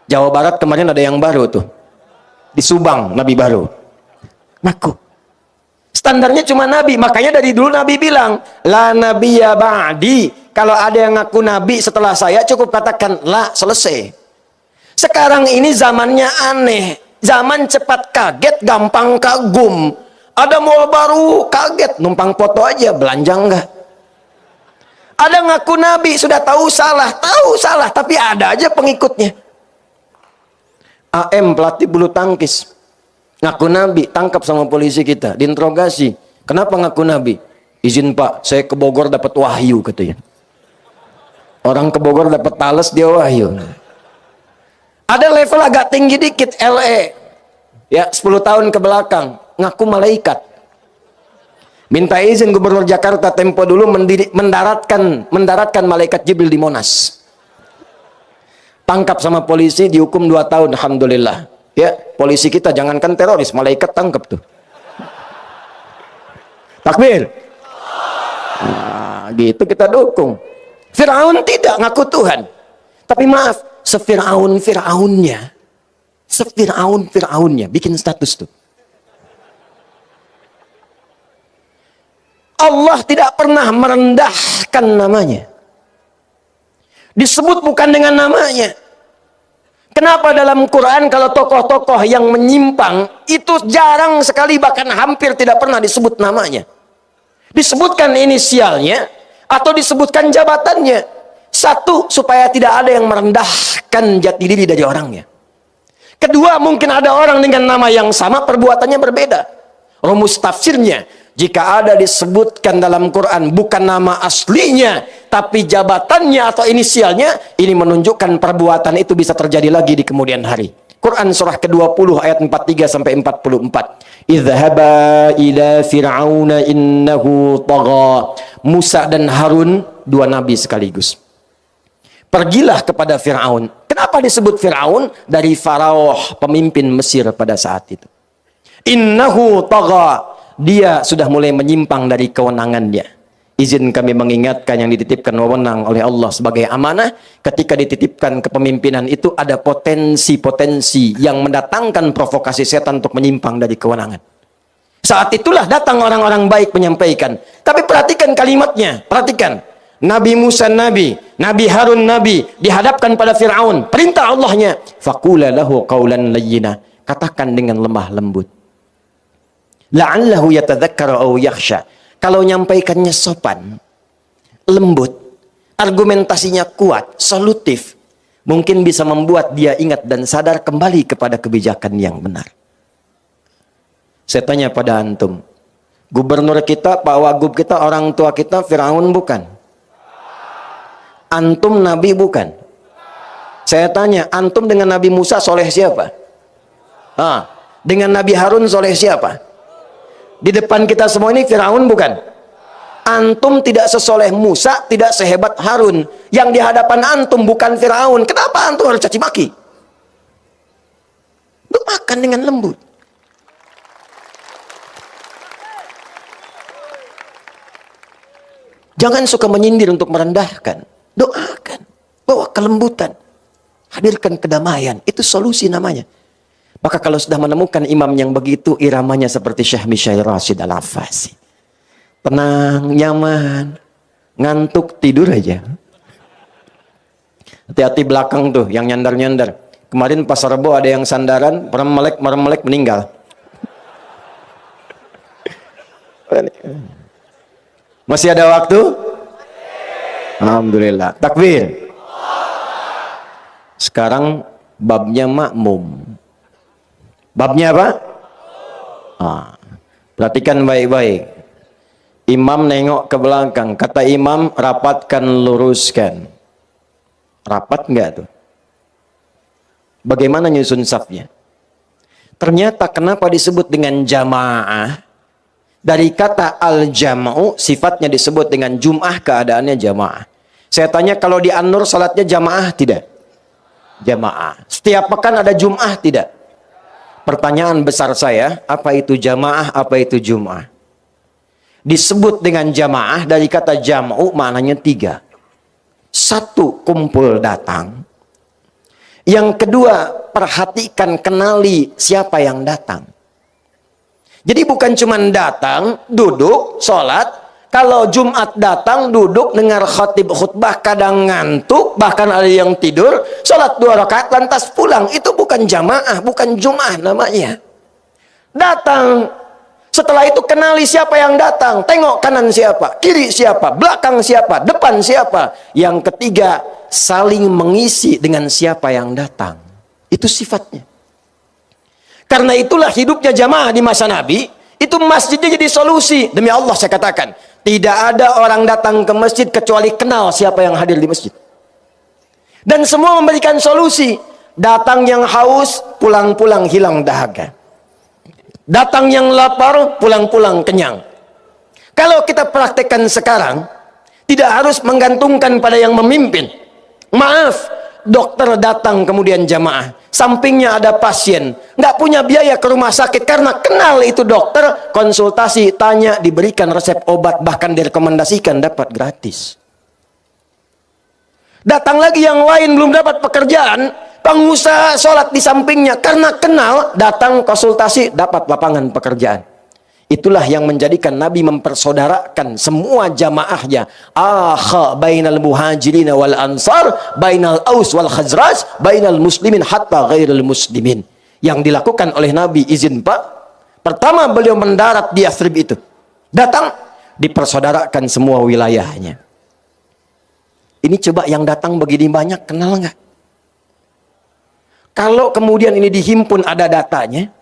Jawa Barat kemarin ada yang baru tuh. Di Subang, Nabi baru. Ngaku. Standarnya cuma Nabi. Makanya dari dulu Nabi bilang, la nabiyya ba'di. Kalau ada yang ngaku Nabi setelah saya, cukup katakan, la, selesai. Sekarang ini zamannya aneh. Zaman cepat kaget, gampang kagum. Ada mall baru, kaget. Numpang foto aja, belanja enggak. Ada ngaku Nabi, sudah tahu salah, tapi ada aja pengikutnya. AM pelatih bulu tangkis, ngaku nabi, tangkap sama polisi kita, diinterogasi. Kenapa ngaku nabi? Izin pak, saya ke Bogor dapat wahyu katanya. Orang ke Bogor dapat tales, dia wahyu. Ada level agak tinggi dikit, LE. Ya, 10 tahun ke belakang, ngaku malaikat. Minta izin Gubernur Jakarta tempo dulu mendaratkan malaikat Jibril di Monas. Tangkap sama polisi, dihukum 2 tahun, alhamdulillah. Ya, polisi kita jangankan teroris, malaikat tangkap tuh. Takbir. Nah, gitu kita dukung. Firaun tidak ngaku Tuhan. Tapi maaf, Sefiraunnya bikin status tuh. Allah tidak pernah merendahkan namanya. Disebut bukan dengan namanya. Kenapa dalam Quran kalau tokoh-tokoh yang menyimpang itu jarang sekali, bahkan hampir tidak pernah disebut namanya. Disebutkan inisialnya atau disebutkan jabatannya. Satu, supaya tidak ada yang merendahkan jati diri dari orangnya. Kedua, mungkin ada orang dengan nama yang sama, perbuatannya berbeda. Rumus tafsirnya, jika ada disebutkan dalam Quran bukan nama aslinya, tapi jabatannya atau inisialnya, ini menunjukkan perbuatan itu bisa terjadi lagi di kemudian hari. Quran surah ke-20 ayat 43 sampai 44. Idhhaba ila fir'auna innahu tagha. Musa dan Harun, 2 nabi sekaligus. Pergilah kepada Fir'aun. Kenapa disebut Fir'aun? Dari Faraoh, pemimpin Mesir pada saat itu. Innahu tagha. Dia sudah mulai menyimpang dari kewenangannya. Izin kami mengingatkan yang dititipkan wewenang oleh Allah sebagai amanah. Ketika dititipkan kepemimpinan itu ada potensi-potensi yang mendatangkan provokasi setan untuk menyimpang dari kewenangan. Saat itulah datang orang-orang baik menyampaikan. Tapi perhatikan kalimatnya. Perhatikan. Nabi Musa nabi, Nabi Harun nabi, dihadapkan pada Fir'aun. Perintah Allahnya, faqula lahu qawlan layyina. Katakan dengan lemah lembut. La'allahu yatadzakkara aw yakhsha. Kalau nyampaikannya sopan, lembut, argumentasinya kuat, solutif, mungkin bisa membuat dia ingat dan sadar kembali kepada kebijakan yang benar. Saya tanya pada antum, gubernur kita, Pak Wagub kita, orang tua kita, Fir'aun bukan? Antum nabi bukan? Saya tanya, antum dengan Nabi Musa soleh siapa? Dengan Nabi Harun soleh siapa? Di depan kita semua ini Fir'aun bukan? Antum tidak sesoleh Musa, tidak sehebat Harun. Yang di hadapan antum bukan Fir'aun. Kenapa antum harus caci maki? Doakan dengan lembut. Jangan suka menyindir untuk merendahkan. Doakan, bawa kelembutan, hadirkan kedamaian. Itu solusi namanya. Maka kalau sudah menemukan imam yang begitu, iramanya seperti Syekh Mishail Rashid Al-Affasi, tenang, nyaman, ngantuk, tidur aja. Hati-hati belakang tuh yang nyandar-nyandar. Kemarin pas Rebo ada yang sandaran, merem-melek meninggal. Masih ada waktu? Alhamdulillah. Takbir. Sekarang babnya makmum. Babnya apa? Perhatikan baik-baik. Imam nengok ke belakang. Kata imam, rapatkan, luruskan. Rapat enggak tuh? Bagaimana nyusun safnya? Ternyata kenapa disebut dengan jamaah? Dari kata al-jam'u, sifatnya disebut dengan jum'ah, keadaannya jamaah. Saya tanya, kalau di An-Nur salatnya jamaah tidak? Jamaah. Setiap pekan ada jum'ah tidak? Pertanyaan besar saya, apa itu jamaah, apa itu jum'ah? Disebut dengan jamaah dari kata jam'u, maknanya 3. 1, kumpul datang. Yang kedua, perhatikan, kenali siapa yang datang. Jadi bukan cuma datang, duduk, sholat. Kalau Jumat datang, duduk, dengar khatib khutbah, kadang ngantuk, bahkan ada yang tidur, sholat 2 rakaat, lantas pulang. Itu bukan jamaah, bukan Jum'ah namanya. Datang. Setelah itu kenali siapa yang datang. Tengok kanan siapa, kiri siapa, belakang siapa, depan siapa. Yang ketiga, saling mengisi dengan siapa yang datang. Itu sifatnya. Karena itulah hidupnya jamaah di masa Nabi, itu masjidnya jadi solusi. Demi Allah saya katakan, tidak ada orang datang ke masjid kecuali kenal siapa yang hadir di masjid. Dan semua memberikan solusi. Datang yang haus, pulang-pulang hilang dahaga. Datang yang lapar, pulang-pulang kenyang. Kalau kita praktekkan sekarang, tidak harus menggantungkan pada yang memimpin. Maaf, dokter datang kemudian jamaah, sampingnya ada pasien, nggak punya biaya ke rumah sakit karena kenal itu dokter, konsultasi, tanya, diberikan resep obat, bahkan direkomendasikan dapat gratis. Datang lagi yang lain belum dapat pekerjaan, pengusaha sholat di sampingnya karena kenal, datang konsultasi, dapat lapangan pekerjaan. Itulah yang menjadikan Nabi mempersaudarakan semua jamaahnya. Akha bainal muhajirin wal ansar, bainal aus wal khazraj, bainal muslimin hatta ghairil muslimin. Yang dilakukan oleh Nabi, izin Pak, pertama beliau mendarat di Yathrib itu. Datang, dipersaudarakan semua wilayahnya. Ini coba yang datang begini banyak, kenal nggak? Kalau kemudian ini dihimpun ada datanya,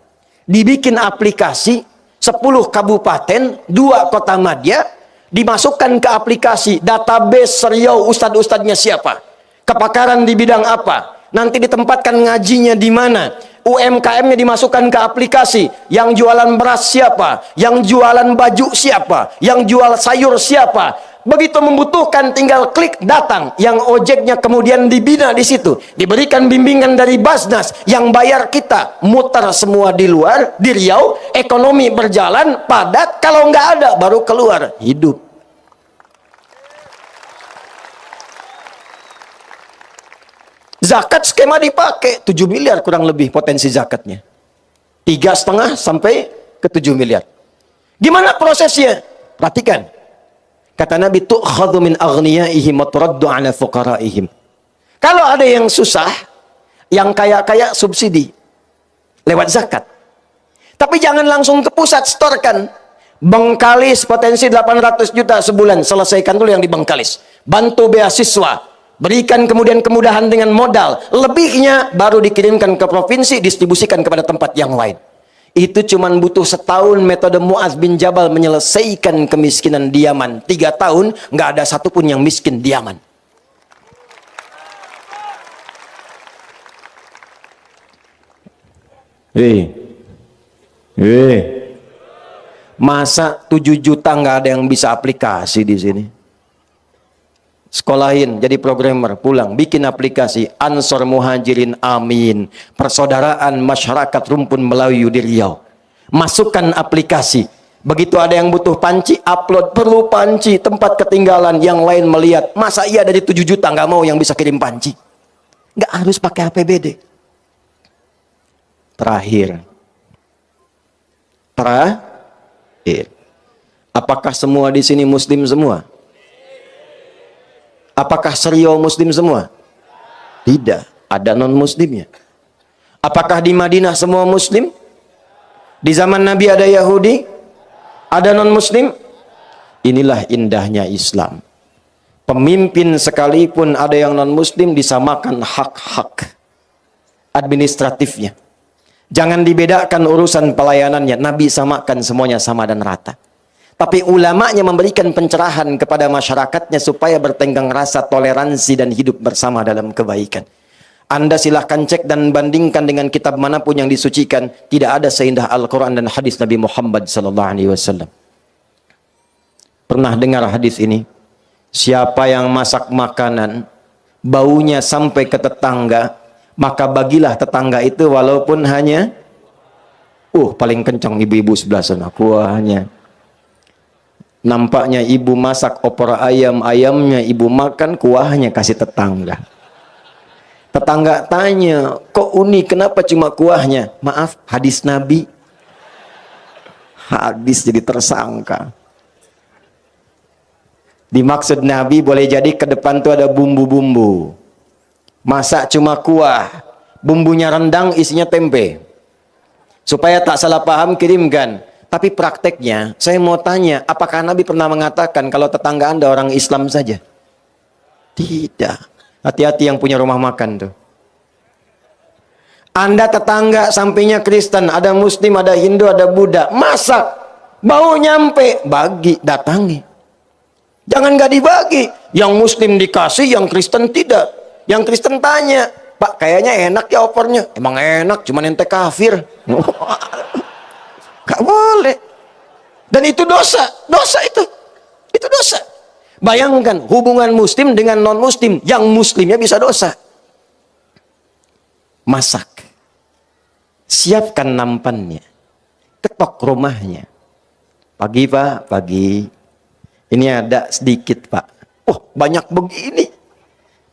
dibikin aplikasi, 10 kabupaten, 2 kota madya, dimasukkan ke aplikasi, database Riau, ustadz-ustadznya siapa, kepakaran di bidang apa, nanti ditempatkan ngajinya di mana, UMKM-nya dimasukkan ke aplikasi, yang jualan beras siapa, yang jualan baju siapa, yang jual sayur siapa. Begitu membutuhkan tinggal klik datang, yang ojeknya kemudian dibina di situ, diberikan bimbingan dari Basnas, yang bayar kita, muter semua di luar, di Riau, ekonomi berjalan, padat, kalau nggak ada baru keluar, hidup. Zakat skema dipakai, 7 miliar kurang lebih potensi zakatnya. 3,5 sampai ke 7 miliar. Gimana prosesnya? Perhatikan. Kata Nabi, tu'khadhu min aghniyaihim wa turaddu 'ala fuqaraihim. Kalau ada yang susah, yang kaya-kaya subsidi lewat zakat. Tapi jangan langsung ke pusat setorkan. Bengkalis potensi 800 juta sebulan, selesaikan dulu yang di Bengkalis. Bantu beasiswa, berikan kemudian kemudahan dengan modal. Lebihnya baru dikirimkan ke provinsi, distribusikan kepada tempat yang lain. Itu cuma butuh setahun metode Mu'adz bin Jabal menyelesaikan kemiskinan di Yaman. 3 tahun nggak ada satupun yang miskin di Yaman. Masa 7 juta nggak ada yang bisa aplikasi di sini? Sekolahin jadi programmer, pulang bikin aplikasi Ansor Muhajirin Amin, persaudaraan masyarakat rumpun Melayu di Riau. Masukkan aplikasi, begitu ada yang butuh panci, upload, perlu panci, tempat ketinggalan, yang lain melihat, masa iya dari 7 juta nggak mau yang bisa kirim panci? Nggak harus pakai APBD. Terakhir, apakah semua di sini muslim semua? Apakah Riau muslim semua? Tidak, ada non-muslimnya. Apakah di Madinah semua muslim? Di zaman Nabi ada Yahudi? Ada non-muslim? Inilah indahnya Islam. Pemimpin sekalipun ada yang non-muslim, disamakan hak-hak administratifnya. Jangan dibedakan urusan pelayanannya. Nabi samakan semuanya sama dan rata. Tapi ulamanya memberikan pencerahan kepada masyarakatnya supaya bertenggang rasa, toleransi, dan hidup bersama dalam kebaikan. Anda silahkan cek dan bandingkan dengan kitab manapun yang disucikan. Tidak ada seindah Al-Quran dan hadis Nabi Muhammad SAW. Pernah dengar hadis ini? Siapa yang masak makanan, baunya sampai ke tetangga, maka bagilah tetangga itu walaupun hanya paling kencang ibu-ibu sebelah sana kuahnya. Nampaknya ibu masak opor ayam, ayamnya ibu makan, kuahnya kasih tetangga. Tetangga tanya, kok unik, kenapa cuma kuahnya? Maaf, hadis Nabi. Hadis jadi tersangka. Dimaksud Nabi boleh jadi ke depan tuh ada bumbu-bumbu. Masak cuma kuah, bumbunya rendang, isinya tempe. Supaya tak salah paham, kirimkan. Tapi prakteknya, saya mau tanya, apakah Nabi pernah mengatakan kalau tetangga Anda orang Islam saja? Tidak. Hati-hati yang punya rumah makan tuh. Anda tetangga sampingnya Kristen, ada Muslim, ada Hindu, ada Buddha, masak, bau nyampe, bagi, datangi. Jangan nggak dibagi. Yang Muslim dikasih, yang Kristen tidak. Yang Kristen tanya, Pak, kayaknya enak ya opornya. Emang enak, cuman ente kafir. Gak boleh. Dan itu dosa. Dosa itu. Itu dosa. Bayangkan hubungan Muslim dengan non-Muslim. Yang Muslimnya bisa dosa. Masak. Siapkan nampannya. Ketok rumahnya. Pagi Pak, pagi. Ini ada sedikit Pak. Oh, banyak begini.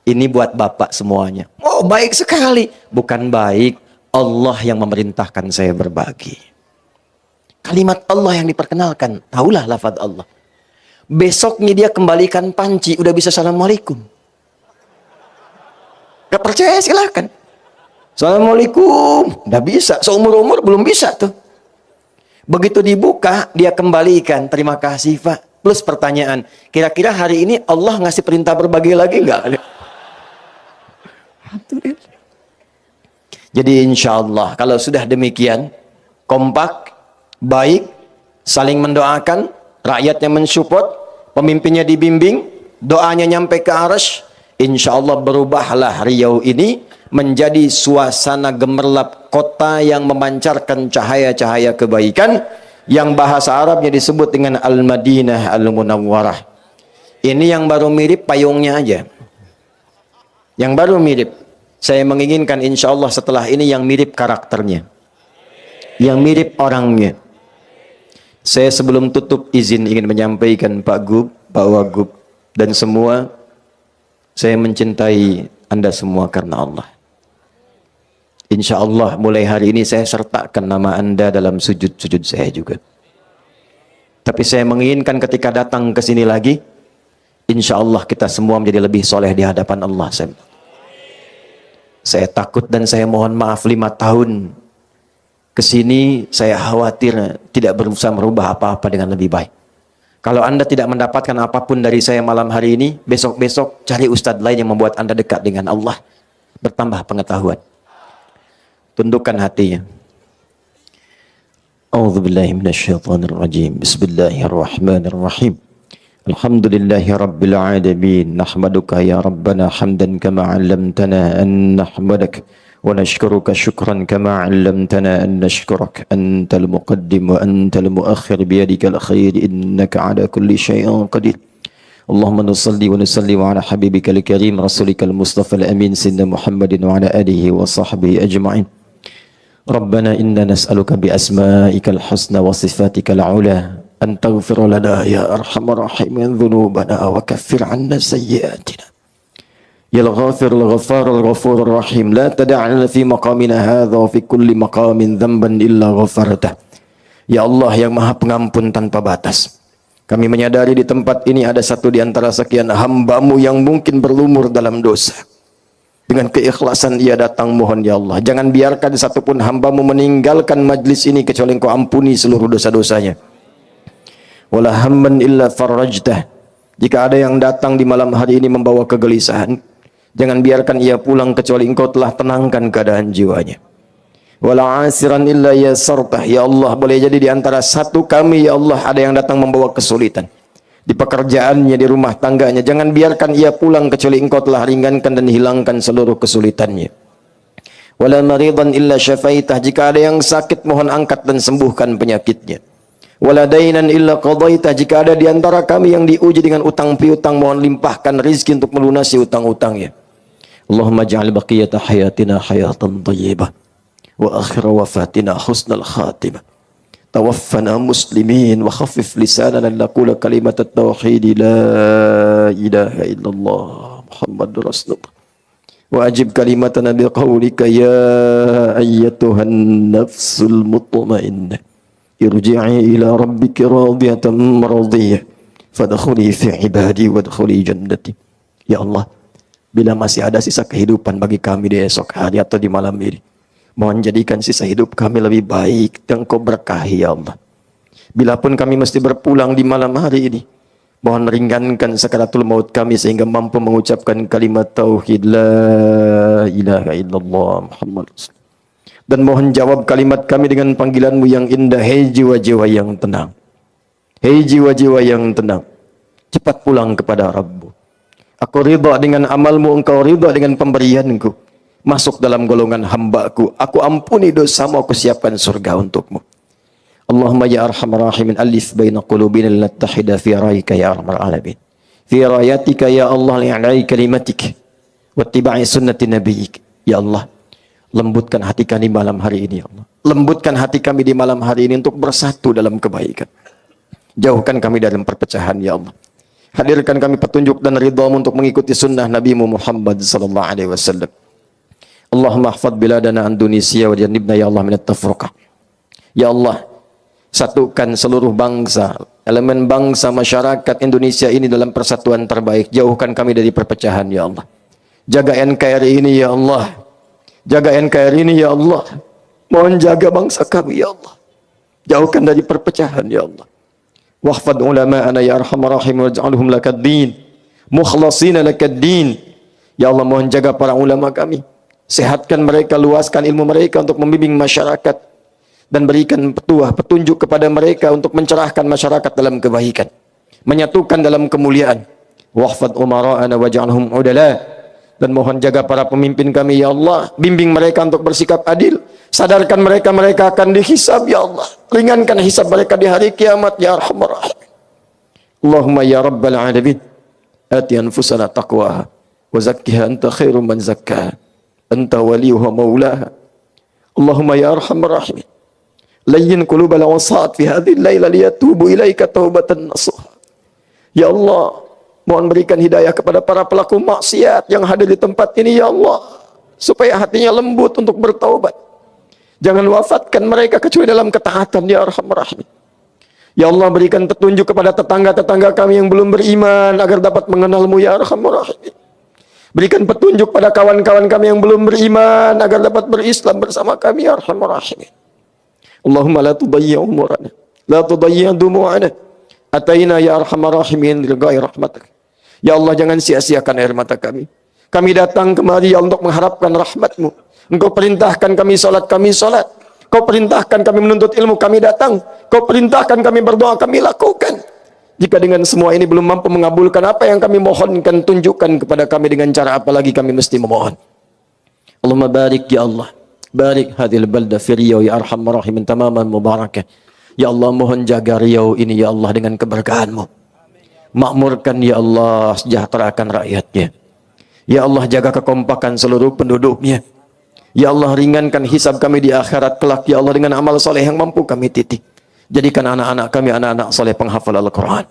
Ini buat Bapak semuanya. Oh, baik sekali. Bukan baik. Allah yang memerintahkan saya berbagi. Kalimat Allah yang diperkenalkan. Taulah lafaz Allah. Besoknya dia kembalikan panci. Udah bisa assalamualaikum. Gak percaya silahkan. Assalamualaikum. Udah bisa. Seumur-umur belum bisa tuh. Begitu dibuka, dia kembalikan. Terima kasih Pak. Plus pertanyaan. Kira-kira hari ini Allah ngasih perintah berbagi lagi nggak? Jadi insya Allah kalau sudah demikian kompak, baik, saling mendoakan, rakyatnya mensupport, pemimpinnya dibimbing, doanya nyampe ke arsy, insya Allah berubahlah Riau ini menjadi suasana gemerlap kota yang memancarkan cahaya-cahaya kebaikan yang bahasa Arabnya disebut dengan Al-Madinah Al-Munawwarah. Ini yang baru mirip payungnya aja. Yang baru mirip. Saya menginginkan insya Allah setelah ini yang mirip karakternya. Yang mirip orangnya. Saya sebelum tutup izin ingin menyampaikan Pak Gub, Pak Wagub, dan semua, saya mencintai Anda semua karena Allah. Insya Allah mulai hari ini saya sertakan nama Anda dalam sujud-sujud saya juga. Tapi saya menginginkan ketika datang ke sini lagi, insya Allah kita semua menjadi lebih soleh di hadapan Allah. Saya takut dan saya mohon maaf 5 tahun ke sini saya khawatir tidak berusaha merubah apa-apa dengan lebih baik. Kalau Anda tidak mendapatkan apapun dari saya malam hari ini, besok-besok cari ustadz lain yang membuat Anda dekat dengan Allah, bertambah pengetahuan. Tundukkan hatinya. A'udzubillahi minasyaitonirrajim. Bismillahirrahmanirrahim. Alhamdulillahi Rabbil Alamin. Nahmaduka ya Rabbana hamdan kama 'allamtana an nahmadak wa nashkuruka syukran kama 'allamtana an nashkurak. Antal muqaddim wa antal muakhir biyadikal khair innaka 'ala kulli syai'in qadir. Allahumma nusalli wa nusallim ala habibikal karim rasulikal mustafa al-amin sayyidina Muhammadin wa ala alihi wa sahbihi ajma'in. Rabbana inna nas'aluka bi asma'ikal husna wa sifatikal 'ula an taghfir lana ya arhamar rahimin dhunubana wa kaffir 'anna sayyi'atina ya al-ghafir al-ghaffar al-ghafur ar-rahim la tada'na fi maqamina hadha wa fi kulli maqamin dhanban illa ghafartah. Ya Allah yang Maha Pengampun tanpa batas, kami menyadari di tempat ini ada satu di antara sekian hamba-Mu yang mungkin berlumur dalam dosa. Dengan keikhlasan ia datang mohon ya Allah, jangan biarkan satupun hamba-Mu meninggalkan majlis ini kecuali Engkau ampuni seluruh dosa-dosanya. Wala hamman illa farajtah. Jika ada yang datang di malam hari ini membawa kegelisahan, jangan biarkan ia pulang kecuali Engkau telah tenangkan keadaan jiwanya. Wala asiran illa yasartah. Ya Allah, boleh jadi di antara satu kami ya Allah ada yang datang membawa kesulitan di pekerjaannya, di rumah tangganya, jangan biarkan ia pulang kecuali Engkau telah ringankan dan hilangkan seluruh kesulitannya. Wala maridan illa syafaitah. Jika ada yang sakit mohon angkat dan sembuhkan penyakitnya. Wala dainan illa qadaitah. Jika ada di antara kami yang diuji dengan utang piutang, mohon limpahkan rizki untuk melunasi utang-utangnya. Allahumma ja'al baqiyata hayatina hayatan thayyibah wa akhir wafatina husnal khatimah. Tawaffana muslimin wa khaffif lisanana naqula kalimat at-tauhid la ilaha illallah Muhammadur Rasulullah. Wa ajib kalimatana biqaulika ya ayyatuhan nafsul mutmainnah irji'i ila rabbiki radiyatan maradiyah fadkhuli fi ibadi wadkhuli jannati. Ya Allah, bila masih ada sisa kehidupan bagi kami di esok hari atau di malam ini, mohon jadikan sisa hidup kami lebih baik dan Kau berkahi ya Allah. Bila pun kami mesti berpulang di malam hari ini, mohon ringankan sakaratul maut kami sehingga mampu mengucapkan kalimat tauhid la ilaha illallah Muhammad Rasulullah. Dan mohon jawab kalimat kami dengan panggilan-Mu yang indah. Hei jiwa-jiwa yang tenang. Hei jiwa-jiwa yang tenang. Cepat pulang kepada Rabb-Mu. Aku ridha dengan amal-Mu, Engkau ridha dengan pemberian-Ku. Masuk dalam golongan hamba-Ku. Aku ampuni dosa-Mu, aku siapkan surga untuk-Mu. Allahumma ya arhamar rahimin alif baina qulubina linattahida fi raika ya arhamar alamin. Fi rayatika ya Allah li'alai kalimatik. Wattiba'i sunnati nabiyyik. Ya Allah, lembutkan hati kami malam hari ini ya Allah. Lembutkan hati kami di malam hari ini untuk bersatu dalam kebaikan. Jauhkan kami dari perpecahan ya Allah. Hadirkan kami petunjuk dan ridha-Mu untuk mengikuti sunnah Nabi Muhammad sallallahu alaihi wasallam. Allahumma ahfad biladana an Indonesia wa jannibna ya Allah minat tafruqah. Ya Allah, satukan seluruh bangsa, elemen bangsa masyarakat Indonesia ini dalam persatuan terbaik. Jauhkan kami dari perpecahan ya Allah. Jaga NKRI ini ya Allah. Jaga NKRI ini ya Allah. Mohon jaga bangsa kami ya Allah. Jauhkan dari perpecahan ya Allah. Wahfad ulama'ana ya arhamar rahim waj'alhum lakaddin mukhlashina lakaddin. Ya Allah, mohon jaga para ulama kami. Sehatkan mereka, luaskan ilmu mereka untuk membimbing masyarakat dan berikan petunjuk kepada mereka untuk mencerahkan masyarakat dalam kebaikan, menyatukan dalam kemuliaan. Wahfad umara'ana waj'alhum udala. Dan mohon jaga para pemimpin kami ya Allah, bimbing mereka untuk bersikap adil. Sadarkan mereka akan dihisab ya Allah. Ringankan hisab mereka di hari kiamat ya arhamar rahim. Allahumma ya rabbal alamin, ati anfusana taqwaha wa zakkiha anta khairu man zakkaha anta waliyuha maulaha. Allahumma ya arhamar rahim, layyin qulubal awsat fi hadhihi al-laila liyatubu ilaika taubatan nasuha. Ya Allah, mohon berikan hidayah kepada para pelaku maksiat yang hadir di tempat ini ya Allah, supaya hatinya lembut untuk bertaubat. Jangan wafatkan mereka kecuali dalam ketaatan ya arhamar rahim. Ya Allah, berikan petunjuk kepada tetangga-tetangga kami yang belum beriman agar dapat mengenal-Mu ya arhamar rahim. Berikan petunjuk pada kawan-kawan kami yang belum beriman agar dapat berislam bersama kami ya arhamar rahim. Allahumma la tudayyi umurana, la tudayyi dumu'ana. Ataina ya arhamar rahimin ligai rahmatak. Ya Allah, jangan sia-siakan air mata kami. Kami datang kemari ya untuk mengharapkan rahmat-Mu. Engkau perintahkan kami salat, Kau perintahkan kami menuntut ilmu, kami datang. Kau perintahkan kami berdoa, kami lakukan. Jika dengan semua ini belum mampu mengabulkan apa yang kami mohonkan, tunjukkan kepada kami dengan cara apa lagi kami mesti memohon. Allahumma barik ya Allah. Barik hadhil balda fi Riau ya arhamar rahimin tamaman mubarakah. Ya Allah, mohon jaga Riau ini ya Allah dengan keberkahan-Mu. Makmurkan ya Allah, sejahterakan rakyatnya. Ya Allah, jaga kekompakan seluruh penduduknya. Ya Allah, ringankan hisab kami di akhirat kelak ya Allah dengan amal soleh yang mampu kami titik. Jadikan anak-anak kami anak-anak soleh penghafal Al-Quran.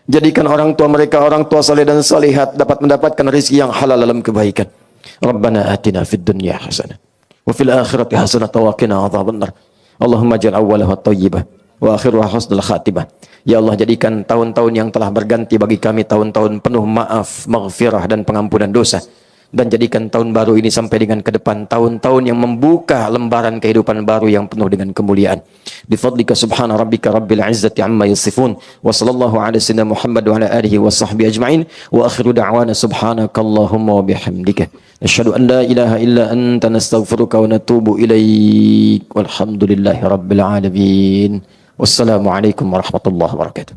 Jadikan orang tua mereka orang tua soleh dan solehat dapat mendapatkan rezeki yang halal dalam kebaikan. Rabbana atina fid dunya hasanah wa fil akhirati hasanah wa qina adzabannar. Allahumma ja'al awwalaha thayyibah wa akhiruha husnul khatimah. Ya Allah, jadikan tahun-tahun yang telah berganti bagi kami tahun-tahun penuh maaf, maghfirah dan pengampunan dosa. Dan jadikan tahun baru ini sampai dengan ke depan tahun-tahun yang membuka lembaran kehidupan baru yang penuh dengan kemuliaan. Bifadlika subhana rabbika rabbil izzati amma yasifun. Wa sallallahu ala sayyidina Muhammad wa ala alihi wa sahbihi ajma'in. Wa akhiru da'wana subhanakallahumma wa bihamdika. Asyhadu an la ilaha illa anta nastaghfiruka wa natubu ilaik. Walhamdulillahi rabbil alamin. Wassalamualaikum warahmatullahi wabarakatuh.